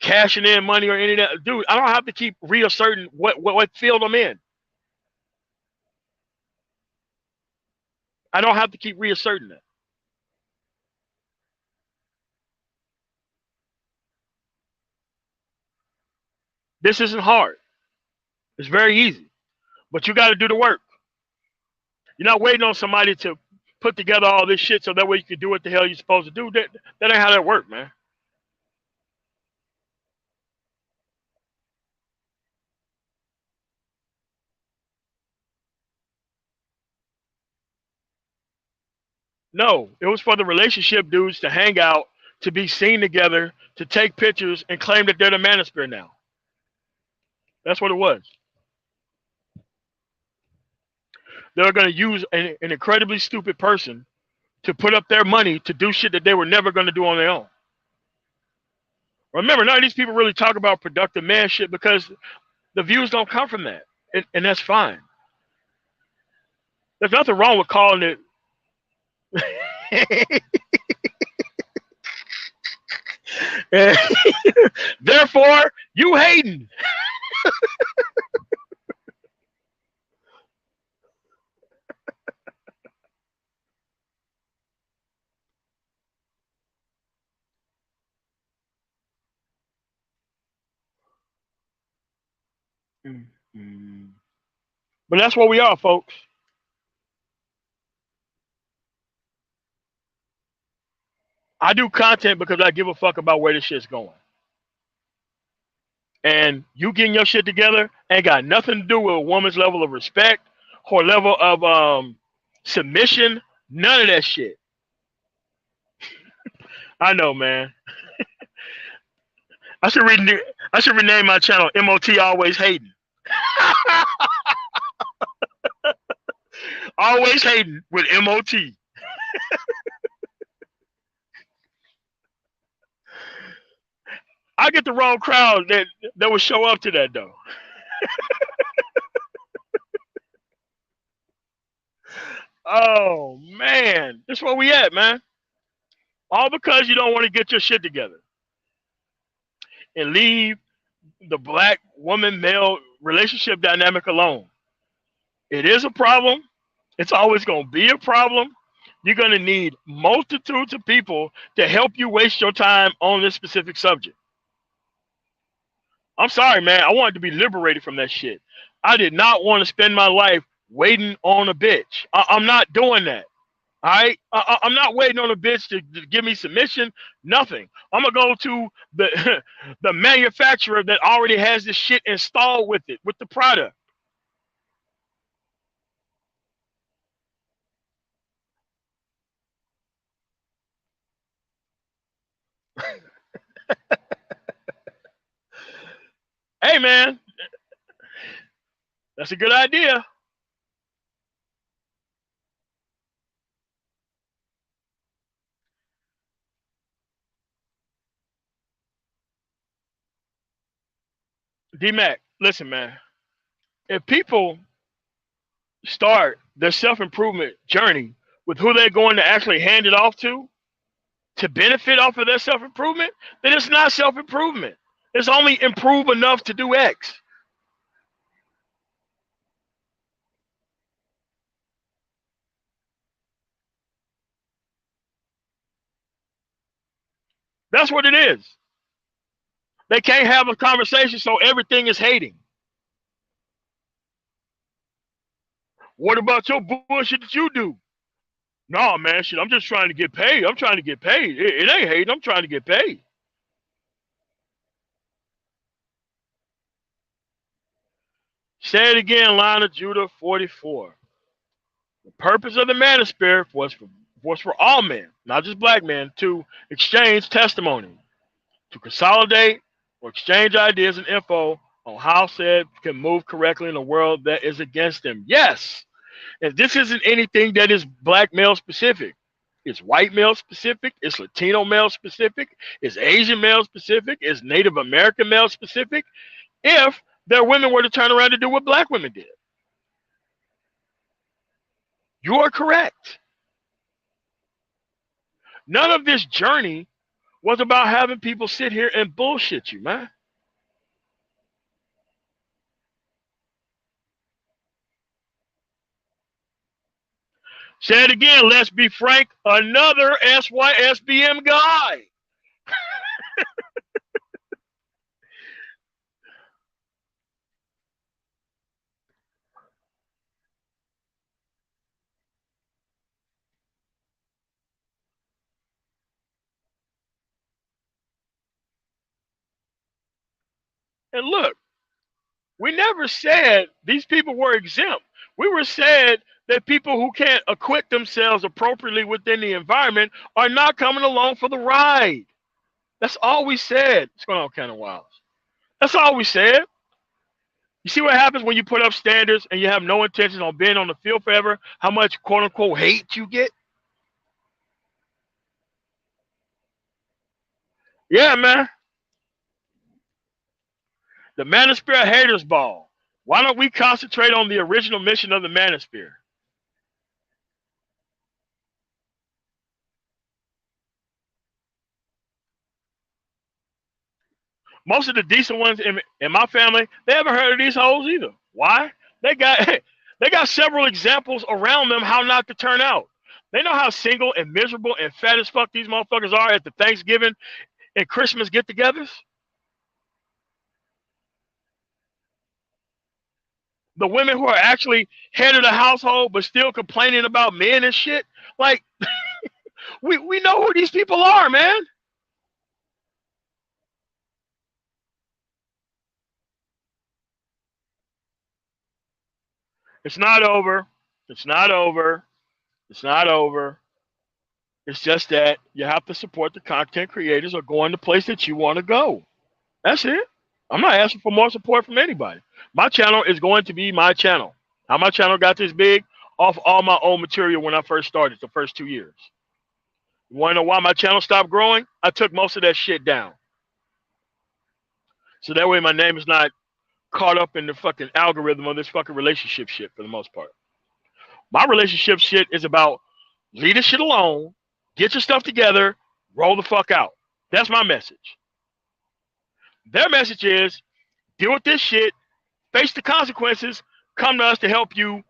A: cashing in money or any of that, dude, I don't have to keep reasserting what field I'm in. I don't have to keep reasserting that. This isn't hard. It's very easy. But you got to do the work. You're not waiting on somebody to put together all this shit so that way you can do what the hell you're supposed to do. That ain't how that works, man. No, it was for the relationship dudes to hang out, to be seen together, to take pictures, and claim that they're the Manosphere now. That's what it was. They're going to use an incredibly stupid person to put up their money to do shit that they were never going to do on their own. Remember, none of these people really talk about productive man shit because the views don't come from that. And that's fine. There's nothing wrong with calling it. Therefore, you hating. But that's what we are, folks. I do content because I give a fuck about where this shit's going. And you getting your shit together ain't got nothing to do with a woman's level of respect or level of submission. None of that shit. I know, man. I should rename my channel MOT Always Hating. Always hating with MOT. I get the wrong crowd that will show up to that though. Oh man, that's where we at, man. All because you don't want to get your shit together and leave the black woman male relationship dynamic alone. It is a problem. It's always going to be a problem. You're going to need multitudes of people to help you waste your time on this specific subject. I'm sorry, man. I wanted to be liberated from that shit. I did not want to spend my life waiting on a bitch. I'm not doing that. All right, I'm not waiting on a bitch to give me submission. Nothing. I'm gonna go to the the manufacturer that already has this shit installed with it, with the product. Hey, man, that's a good idea. D-Mac, listen, man. If people start their self-improvement journey with who they're going to actually hand it off to benefit off of their self-improvement, then it's not self-improvement. It's only improve enough to do X. That's what it is. They can't have a conversation, so everything is hating. What about your bullshit that you do? No, man, shit, I'm just trying to get paid. I'm trying to get paid. It ain't hating. I'm trying to get paid. Say it again, line of Judah 44. The purpose of the Manosphere was for all men, not just black men, to exchange testimony, to consolidate or exchange ideas and info on how said can move correctly in a world that is against them. Yes, and this isn't anything that is black male specific. It's white male specific. It's Latino male specific. It's Asian male specific. It's Native American male specific. If their women were to turn around and do what black women did, you are correct. None of this journey was about having people sit here and bullshit you, man. Say it again. Let's be frank. Another SYSBM guy. And look, we never said these people were exempt. We were said that people who can't acquit themselves appropriately within the environment are not coming along for the ride. That's all we said. What's going on, Canon Wiles? That's all we said. You see what happens when you put up standards and you have no intention on being on the field forever? How much quote unquote hate you get? Yeah, man. The Manosphere Haters Ball. Why don't we concentrate on the original mission of the Manosphere? Most of the decent ones in my family, they haven't heard of these hoes either. Why? They got they got several examples around them how not to turn out. They know how single and miserable and fat as fuck these motherfuckers are at the Thanksgiving and Christmas get-togethers. The women who are actually head of the household but still complaining about men and shit. Like we know who these people are, man. It's not over. It's not over. It's not over. It's just that you have to support the content creators or go in the place that you want to go. That's it. I'm not asking for more support from anybody. My channel is going to be my channel. How my channel got this big? Off all my own material when I first started, the first 2 years. You want to know why my channel stopped growing? I took most of that shit down. So that way my name is not caught up in the fucking algorithm of this fucking relationship shit for the most part. My relationship shit is about leave this shit alone, get your stuff together, roll the fuck out. That's my message. Their message is deal with this shit, face the consequences, come to us to help you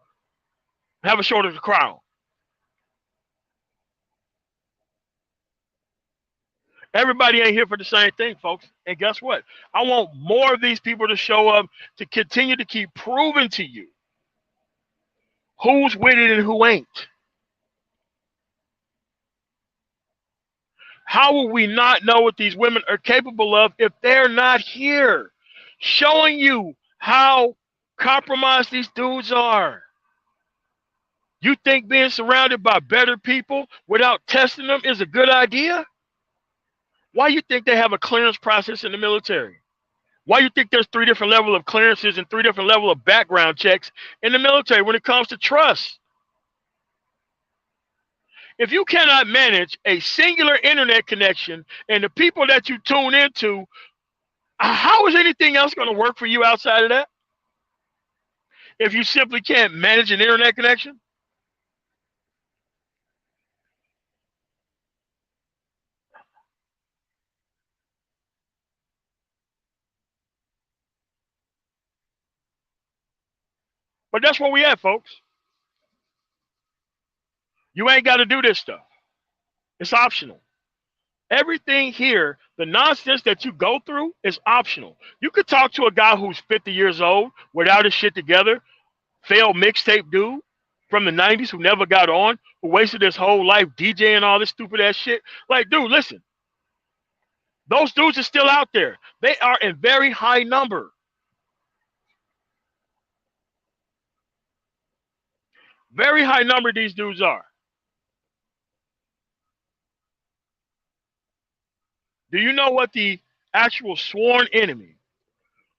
A: have a shoulder to cry on. Everybody ain't here for the same thing, folks. And guess what? I want more of these people to show up to continue to keep proving to you who's with it and who ain't. How will we not know what these women are capable of if they're not here? Showing you how compromised these dudes are. You think being surrounded by better people without testing them is a good idea? Why you think they have a clearance process in the military? Why you think there's 3 different levels of clearances and 3 different levels of background checks in the military when it comes to trust? If you cannot manage a singular internet connection and the people that you tune into, how is anything else going to work for you outside of that? If you simply can't manage an internet connection? But that's where we at, folks. You ain't got to do this stuff. It's optional. Everything here, the nonsense that you go through is optional. You could talk to a guy who's 50 years old without his shit together, failed mixtape dude from the 90s who never got on, who wasted his whole life DJing all this stupid ass shit. Like, dude, listen, those dudes are still out there. They are in very high number. Very high number these dudes are. Do you know what the actual sworn enemy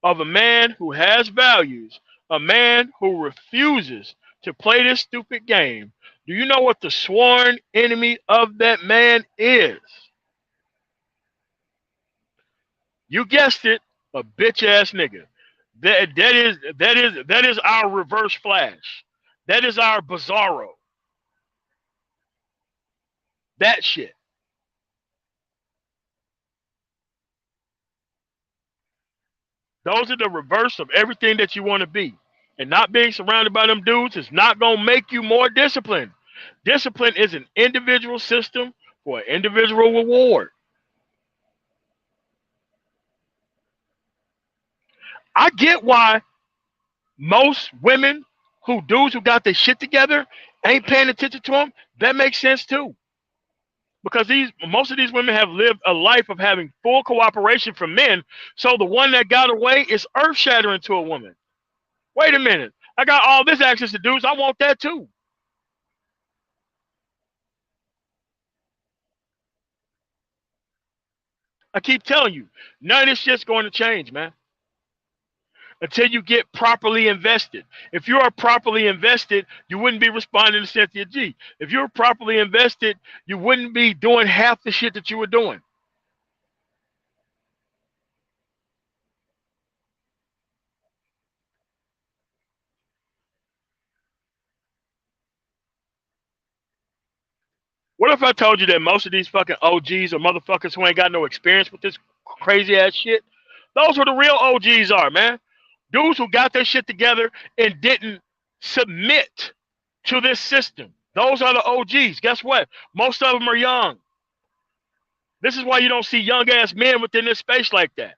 A: of a man who has values, a man who refuses to play this stupid game, do you know what the sworn enemy of that man is? You guessed it, a bitch ass nigga. That is our reverse flash. That is our bizarro. That shit. Those are the reverse of everything that you want to be. And not being surrounded by them dudes is not going to make you more disciplined. Discipline is an individual system for an individual reward. I get why most women who dudes who got their shit together ain't paying attention to them. That makes sense too. Because most of these women have lived a life of having full cooperation from men. So the one that got away is earth shattering to a woman. Wait a minute. I got all this access to dudes. I want that too. I keep telling you, none of this shit's going to change, man. until you get properly invested. If you are properly invested, you wouldn't be responding to Cynthia G. If you were properly invested, you wouldn't be doing half the shit that you were doing. What if I told you that most of these fucking OGs or motherfuckers who ain't got no experience with this crazy ass shit, those were the real OGs are, man. Dudes who got their shit together and didn't submit to this system. Those are the OGs. Guess what? Most of them are young. This is why you don't see young ass men within this space like that.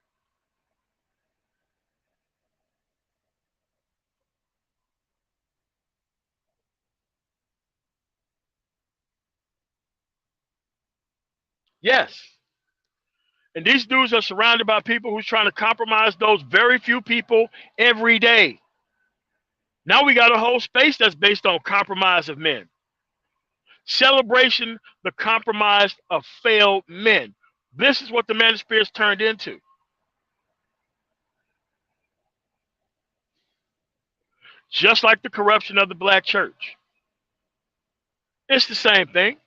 A: Yes. And these dudes are surrounded by people who's trying to compromise those very few people every day. Now we got a whole space that's based on compromise of men. Celebration, the compromise of failed men. This is what the Manosphere has turned into. Just like the corruption of the black church. It's the same thing.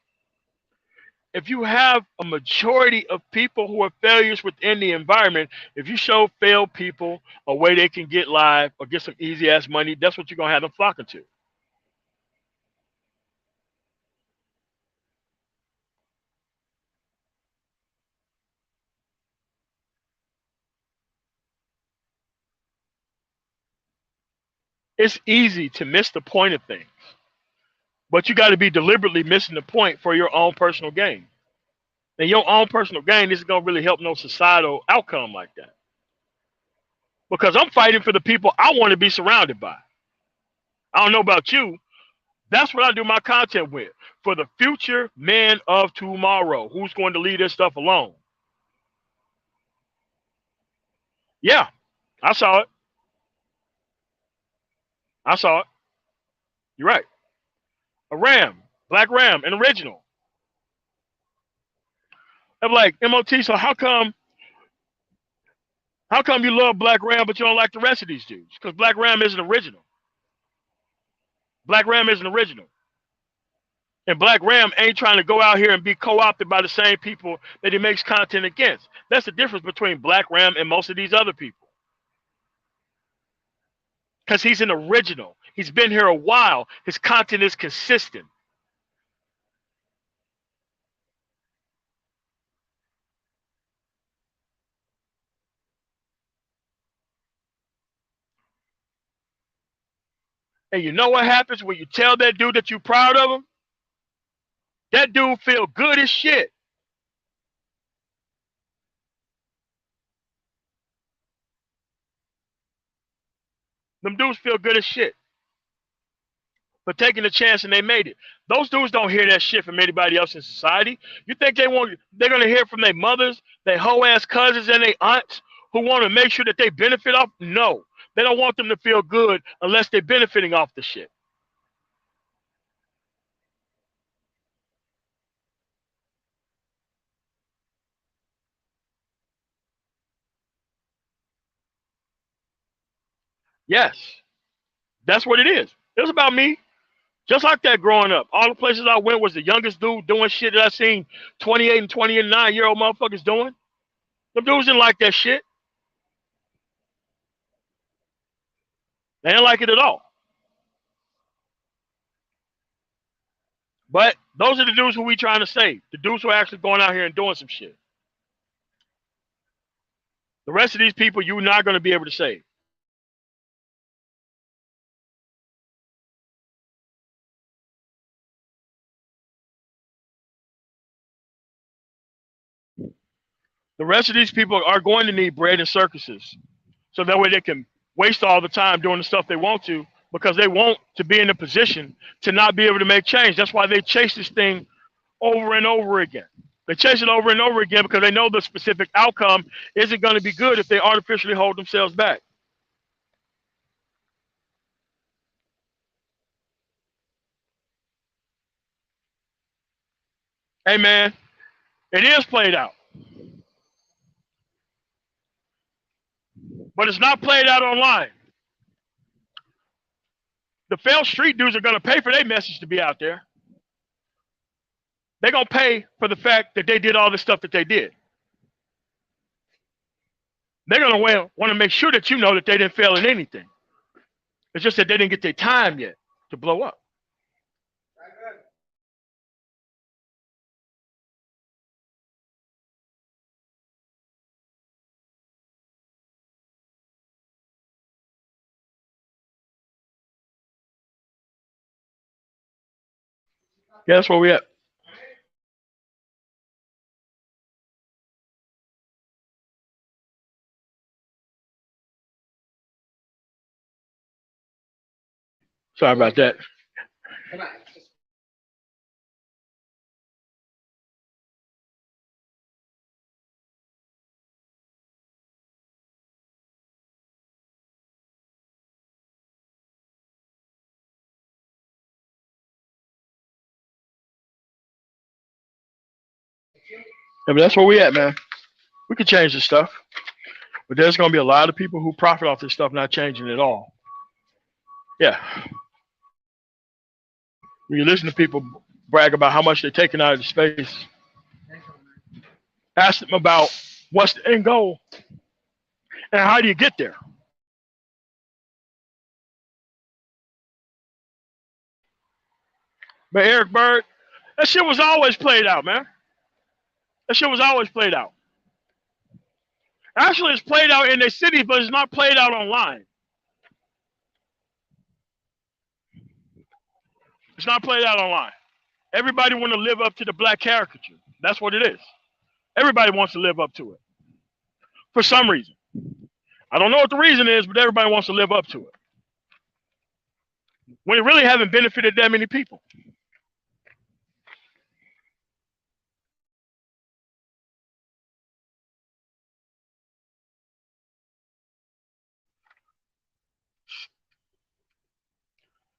A: If you have a majority of people who are failures within the environment, if you show failed people a way they can get live or get some easy ass money, that's what you're going to have them flocking to. It's easy to miss the point of things, but you got to be deliberately missing the point for your own personal gain. And your own personal gain isn't going to really help no societal outcome like that. Because I'm fighting for the people I want to be surrounded by. I don't know about you. That's what I do my content with. For the future men of tomorrow. Who's going to leave this stuff alone? Yeah, I saw it. I saw it. You're right. A Ram. Black Ram. An original. I'm like, MOT, so how come you love Black Ram but you don't like the rest of these dudes? Because Black Ram isn't original. Black Ram isn't original. And Black Ram ain't trying to go out here and be co-opted by the same people that he makes content against. That's the difference between Black Ram and most of these other people. Because he's an original. He's been here a while. His content is consistent. And you know what happens when you tell that dude that you're proud of him? That dude feel good as shit. Them dudes feel good as shit for taking the chance and they made it. Those dudes don't hear that shit from anybody else in society. You think they're gonna hear from their mothers, their hoe ass cousins, and their aunts who want to make sure that they benefit off? No. They don't want them to feel good unless they're benefiting off the shit. Yes. That's what it is. It was about me. Just like that growing up. All the places I went was the youngest dude doing shit that I seen 28 and 29-year-old motherfuckers doing. Them dudes didn't like that shit. They didn't like it at all. But those are the dudes who we trying to save. The dudes who are actually going out here and doing some shit. The rest of these people you're not going to be able to save. The rest of these people are going to need bread and circuses. So that way they can waste all the time doing the stuff they want to because they want to be in a position to not be able to make change. That's why they chase this thing over and over again. They chase it over and over again because they know the specific outcome isn't going to be good if they artificially hold themselves back. Hey, man, it is played out. but it's not played out online. The failed street dudes are going to pay for their message to be out there. They're going to pay for the fact that they did all the stuff that they did. They're going to want to make sure that you know that they didn't fail in anything. It's just that they didn't get their time yet to blow up. Yeah, that's where we at. Sorry about that. Yeah, but that's where we at, man. We could change this stuff, but there's going to be a lot of people who profit off this stuff not changing at all. Yeah. When you listen to people brag about how much they're taking out of the space, ask them about what's the end goal and how do you get there. But Eric Bird, that shit was always played out, man. That shit was always played out. Actually, it's played out in their city, but it's not played out online. It's not played out online. Everybody want to live up to the black caricature. That's what it is. Everybody wants to live up to it. For some reason. I don't know what the reason is, but everybody wants to live up to it. When it really haven't benefited that many people.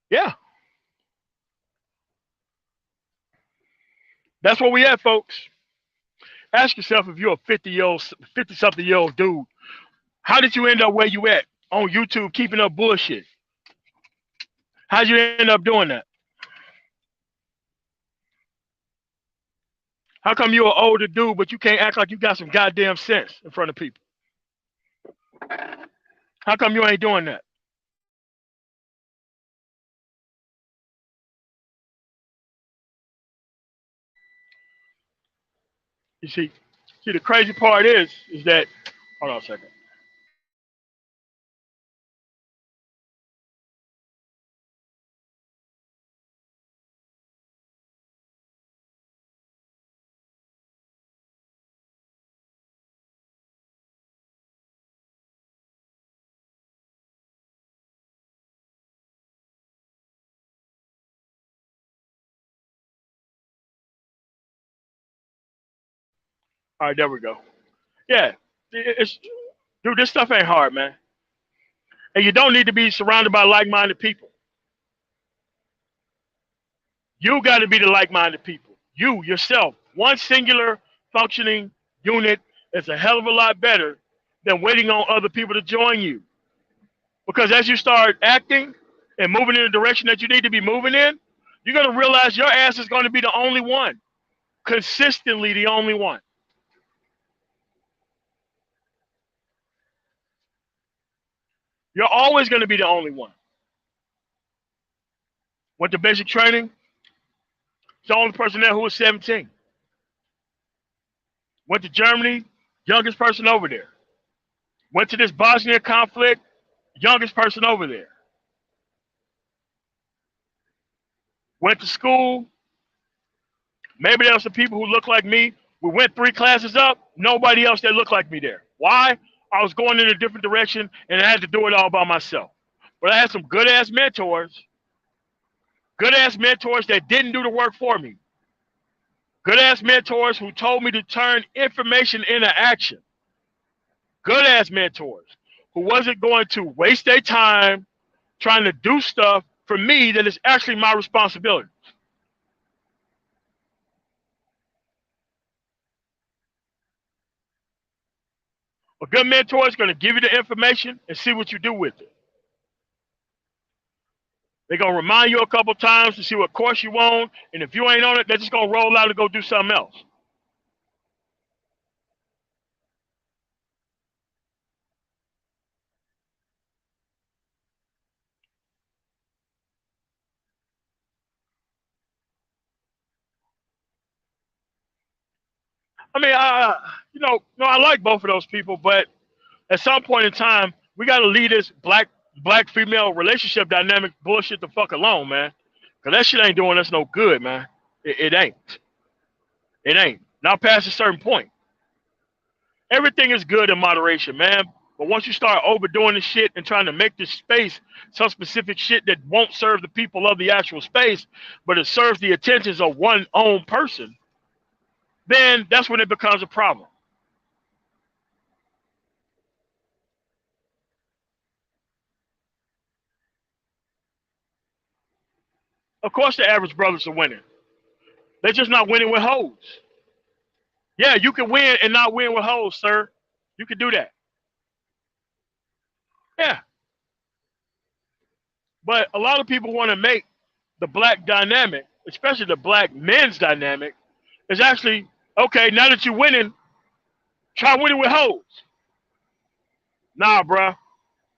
A: Yeah. That's where we at, folks. Ask yourself if you're a 50-something-year-old dude, how did you end up where you at on YouTube keeping up bullshit? How'd you end up doing that? How come you're an older dude, but you can't act like you got some goddamn sense in front of people? How come you ain't doing that? You see, the crazy part is that, hold on a second. All right, there we go. Yeah, dude, this stuff ain't hard, man. And you don't need to be surrounded by like-minded people. You got to be the like-minded people. You, yourself, one singular functioning unit is a hell of a lot better than waiting on other people to join you. Because as you start acting and moving in the direction that you need to be moving in, you're going to realize your ass is going to be the only one. Consistently the only one. You're always going to be the only one. Went to basic training. The only person there who was 17. Went to Germany, youngest person over there. Went to this Bosnia conflict, youngest person over there. Went to school. Maybe there were some people who look like me. We went 3 classes up. Nobody else that looked like me there. Why? I was going in a different direction and I had to do it all by myself. But I had some good-ass mentors. Good-ass mentors that didn't do the work for me. Good-ass mentors who told me to turn information into action. Good-ass mentors who wasn't going to waste their time trying to do stuff for me that is actually my responsibility. A good mentor is going to give you the information and see what you do with it. They're going to remind you a couple times to see what course you on, and if you ain't on it, they're just going to roll out and go do something else. I mean, I like both of those people, but at some point in time, we got to leave this black female relationship dynamic bullshit the fuck alone, man. Cause that shit ain't doing us no good, man. It ain't. It ain't. Not past a certain point. Everything is good in moderation, man. But once you start overdoing the shit and trying to make this space some specific shit that won't serve the people of the actual space, but it serves the attentions of one own person, then that's when it becomes a problem. Of course, the average brothers are winning. They're just not winning with hoes. Yeah, you can win and not win with hoes, sir. You can do that. Yeah. But a lot of people want to make the black dynamic, especially the black men's dynamic, is actually, okay, now that you're winning, try winning with hoes. Nah, bruh.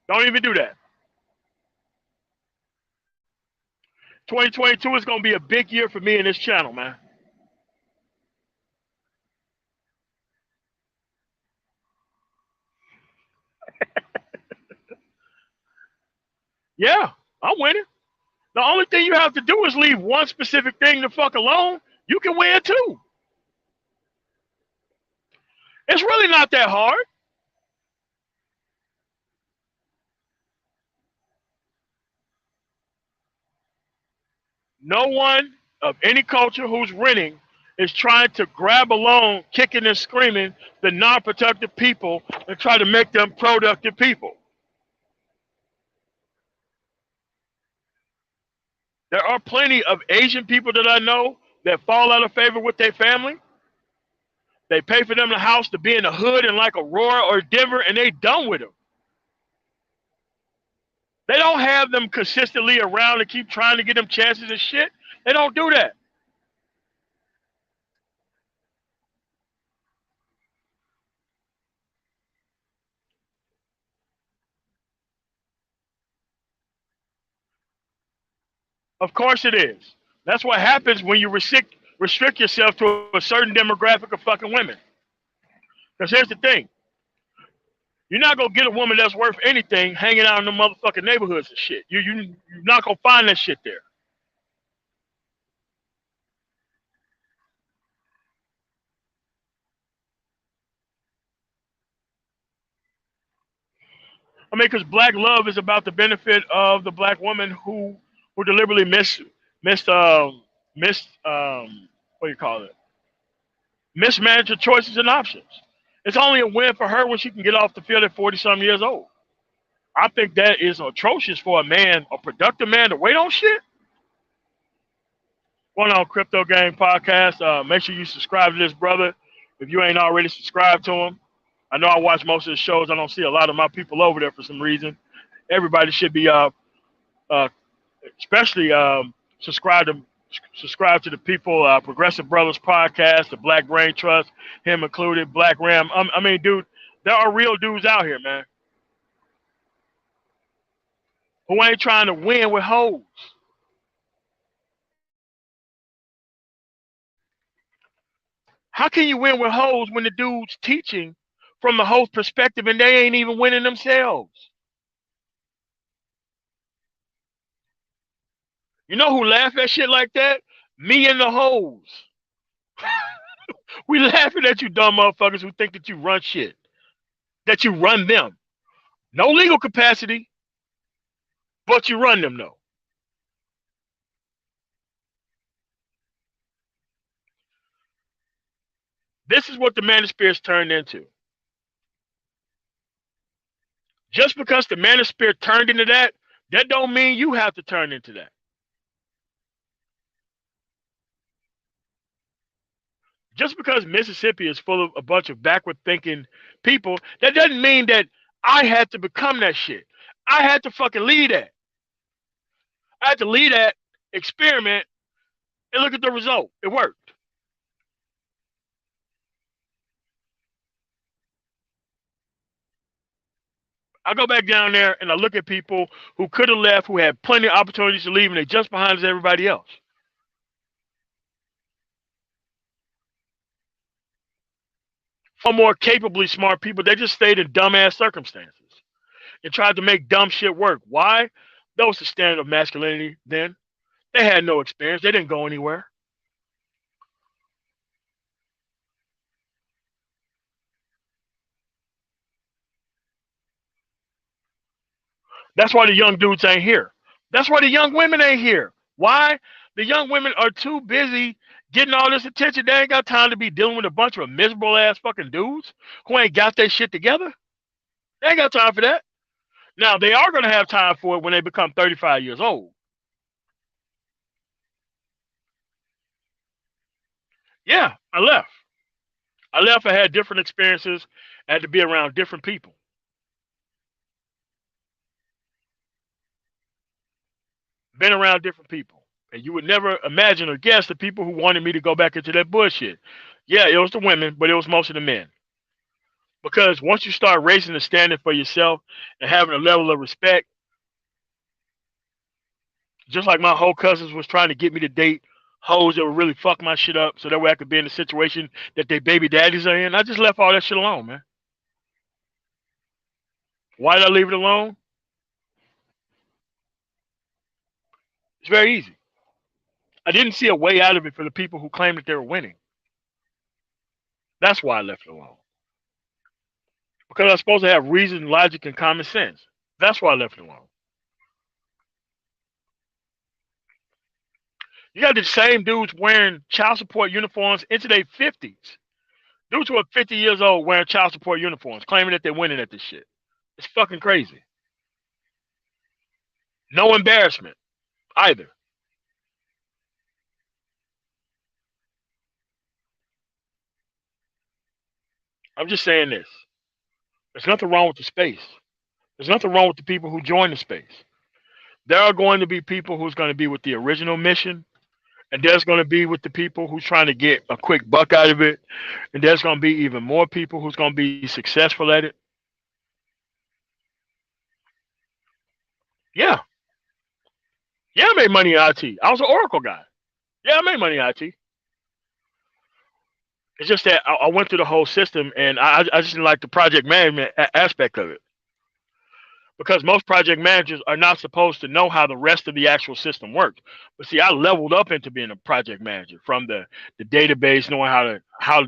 A: Don't even do that. 2022 is going to be a big year for me in this channel, man. Yeah, I'm winning. The only thing you have to do is leave one specific thing the fuck alone. You can win too. It's really not that hard. No one of any culture who's winning is trying to grab along, kicking and screaming the non-productive people and try to make them productive people. There are plenty of Asian people that I know that fall out of favor with their family. They pay for them the house to be in the hood in like Aurora or Denver, and they done with them. They don't have them consistently around and keep trying to get them chances and shit. They don't do that. Of course it is. That's what happens when you restrict yourself to a certain demographic of fucking women. Because here's the thing. You're not gonna get a woman that's worth anything hanging out in the motherfucking neighborhoods and shit. You're not gonna find that shit there. I mean, because black love is about the benefit of the black woman who deliberately missed missed what do you call it? Mismanage her choices and options. It's only a win for her when she can get off the field at 40-some years old. I think that is atrocious for a man, a productive man, to wait on shit. Going on Crypto Game Podcast. Make sure you subscribe to this brother if you ain't already subscribed to him. I know I watch most of the shows. I don't see a lot of my people over there for some reason. Everybody should be especially subscribe to the people, Progressive Brothers Podcast, the Black Brain Trust, him included, Black Ram. I mean, dude, there are real dudes out here, man, who ain't trying to win with hoes. How can you win with hoes when the dude's teaching from the host perspective and they ain't even winning themselves? You know who laugh at shit like that? Me and the hoes. We laughing at you dumb motherfuckers who think that you run shit, that you run them. No legal capacity, but you run them though. This is what the Manosphere turned into. Just because the Manosphere turned into that, that don't mean you have to turn into that. Just because Mississippi is full of a bunch of backward thinking people, that doesn't mean that I had to become that shit. I had to fucking lead that. I had to lead that experiment and look at the result. It worked. I go back down there and I look at people who could have left, who had plenty of opportunities to leave, and they just behind as everybody else. Far more capably smart people, they just stayed in dumbass circumstances and tried to make dumb shit work. Why? That was the standard of masculinity then. They had no experience. They didn't go anywhere. That's why the young dudes ain't here. That's why the young women ain't here. Why? The young women are too busy getting all this attention. They ain't got time to be dealing with a bunch of miserable ass fucking dudes who ain't got their shit together. They ain't got time for that. Now, they are going to have time for it when they become 35 years old. Yeah, I left. I left. I had different experiences. I had to be around different people. Been around different people. And you would never imagine or guess the people who wanted me to go back into that bullshit. Yeah, it was the women, but it was most of the men. Because once you start raising the standard for yourself and having a level of respect, just like my whole cousins was trying to get me to date hoes that would really fuck my shit up so that way I could be in the situation that their baby daddies are in, I just left all that shit alone, man. Why did I leave it alone? It's very easy. I didn't see a way out of it for the people who claimed that they were winning. That's why I left it alone. Because I was supposed to have reason, logic, and common sense. That's why I left it alone. You got the same dudes wearing child support uniforms into their 50s. Dudes who are 50 years old wearing child support uniforms, claiming that they're winning at this shit. It's fucking crazy. No embarrassment either. I'm just saying this. There's nothing wrong with the space. There's nothing wrong with the people who join the space. There are going to be people who's going to be with the original mission, and there's going to be with the people who's trying to get a quick buck out of it, and there's going to be even more people who's going to be successful at it. Yeah, yeah, I made money in IT. I was an Oracle guy. Yeah, I made money in IT. It's just that I went through the whole system, and I just didn't like the project management aspect of it. Because most project managers are not supposed to know how the rest of the actual system works. But see, I leveled up into being a project manager from the database, knowing how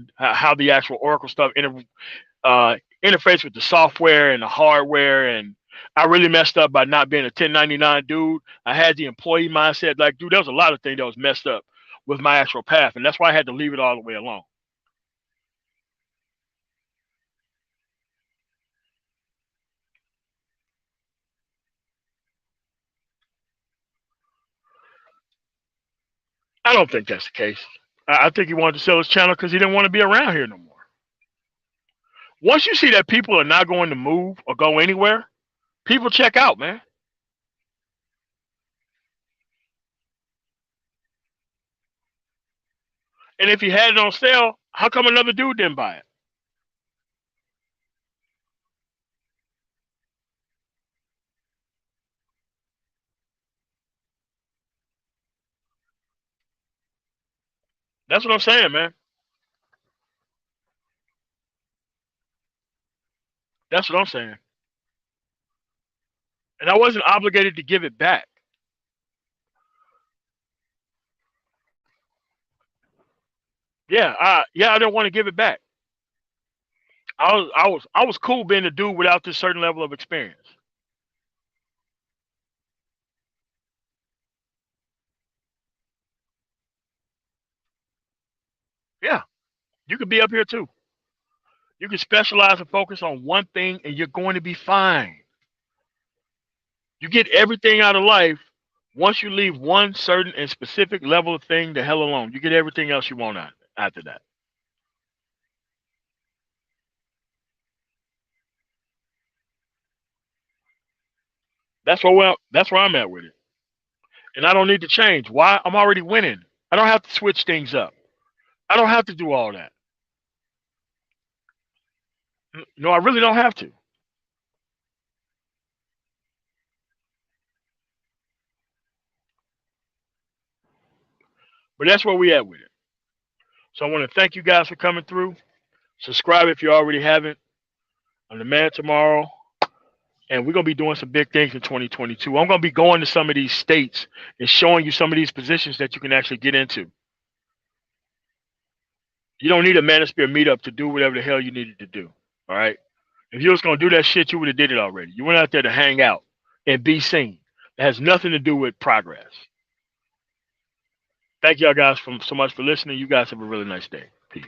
A: the actual Oracle stuff interface with the software and the hardware. And I really messed up by not being a 1099 dude. I had the employee mindset. Like, dude, there was a lot of things that was messed up with my actual path, and that's why I had to leave it all the way alone. I don't think that's the case. I think he wanted to sell his channel because he didn't want to be around here no more. Once you see that people are not going to move or go anywhere, people check out, man. And if he had it on sale, how come another dude didn't buy it? That's what I'm saying, man. That's what I'm saying. And I wasn't obligated to give it back. I don't want to give it back. I was cool being a dude without this certain level of experience. Yeah, you could be up here too. You can specialize and focus on one thing, and you're going to be fine. You get everything out of life once you leave one certain and specific level of thing the hell alone. You get everything else you want out after that. That's where I'm at with it. And I don't need to change. Why? I'm already winning. I don't have to switch things up. I don't have to do all that. No, I really don't have to. But that's where we at with it. So I want to thank you guys for coming through. Subscribe if you already haven't. I'm the man tomorrow. And we're going to be doing some big things in 2022. I'm going to be going to some of these states and showing you some of these positions that you can actually get into. You don't need a Manosphere meetup to do whatever the hell you needed to do. All right? If you was going to do that shit, you would have did it already. You went out there to hang out and be seen. It has nothing to do with progress. Thank y'all guys so much for listening. You guys have a really nice day. Peace.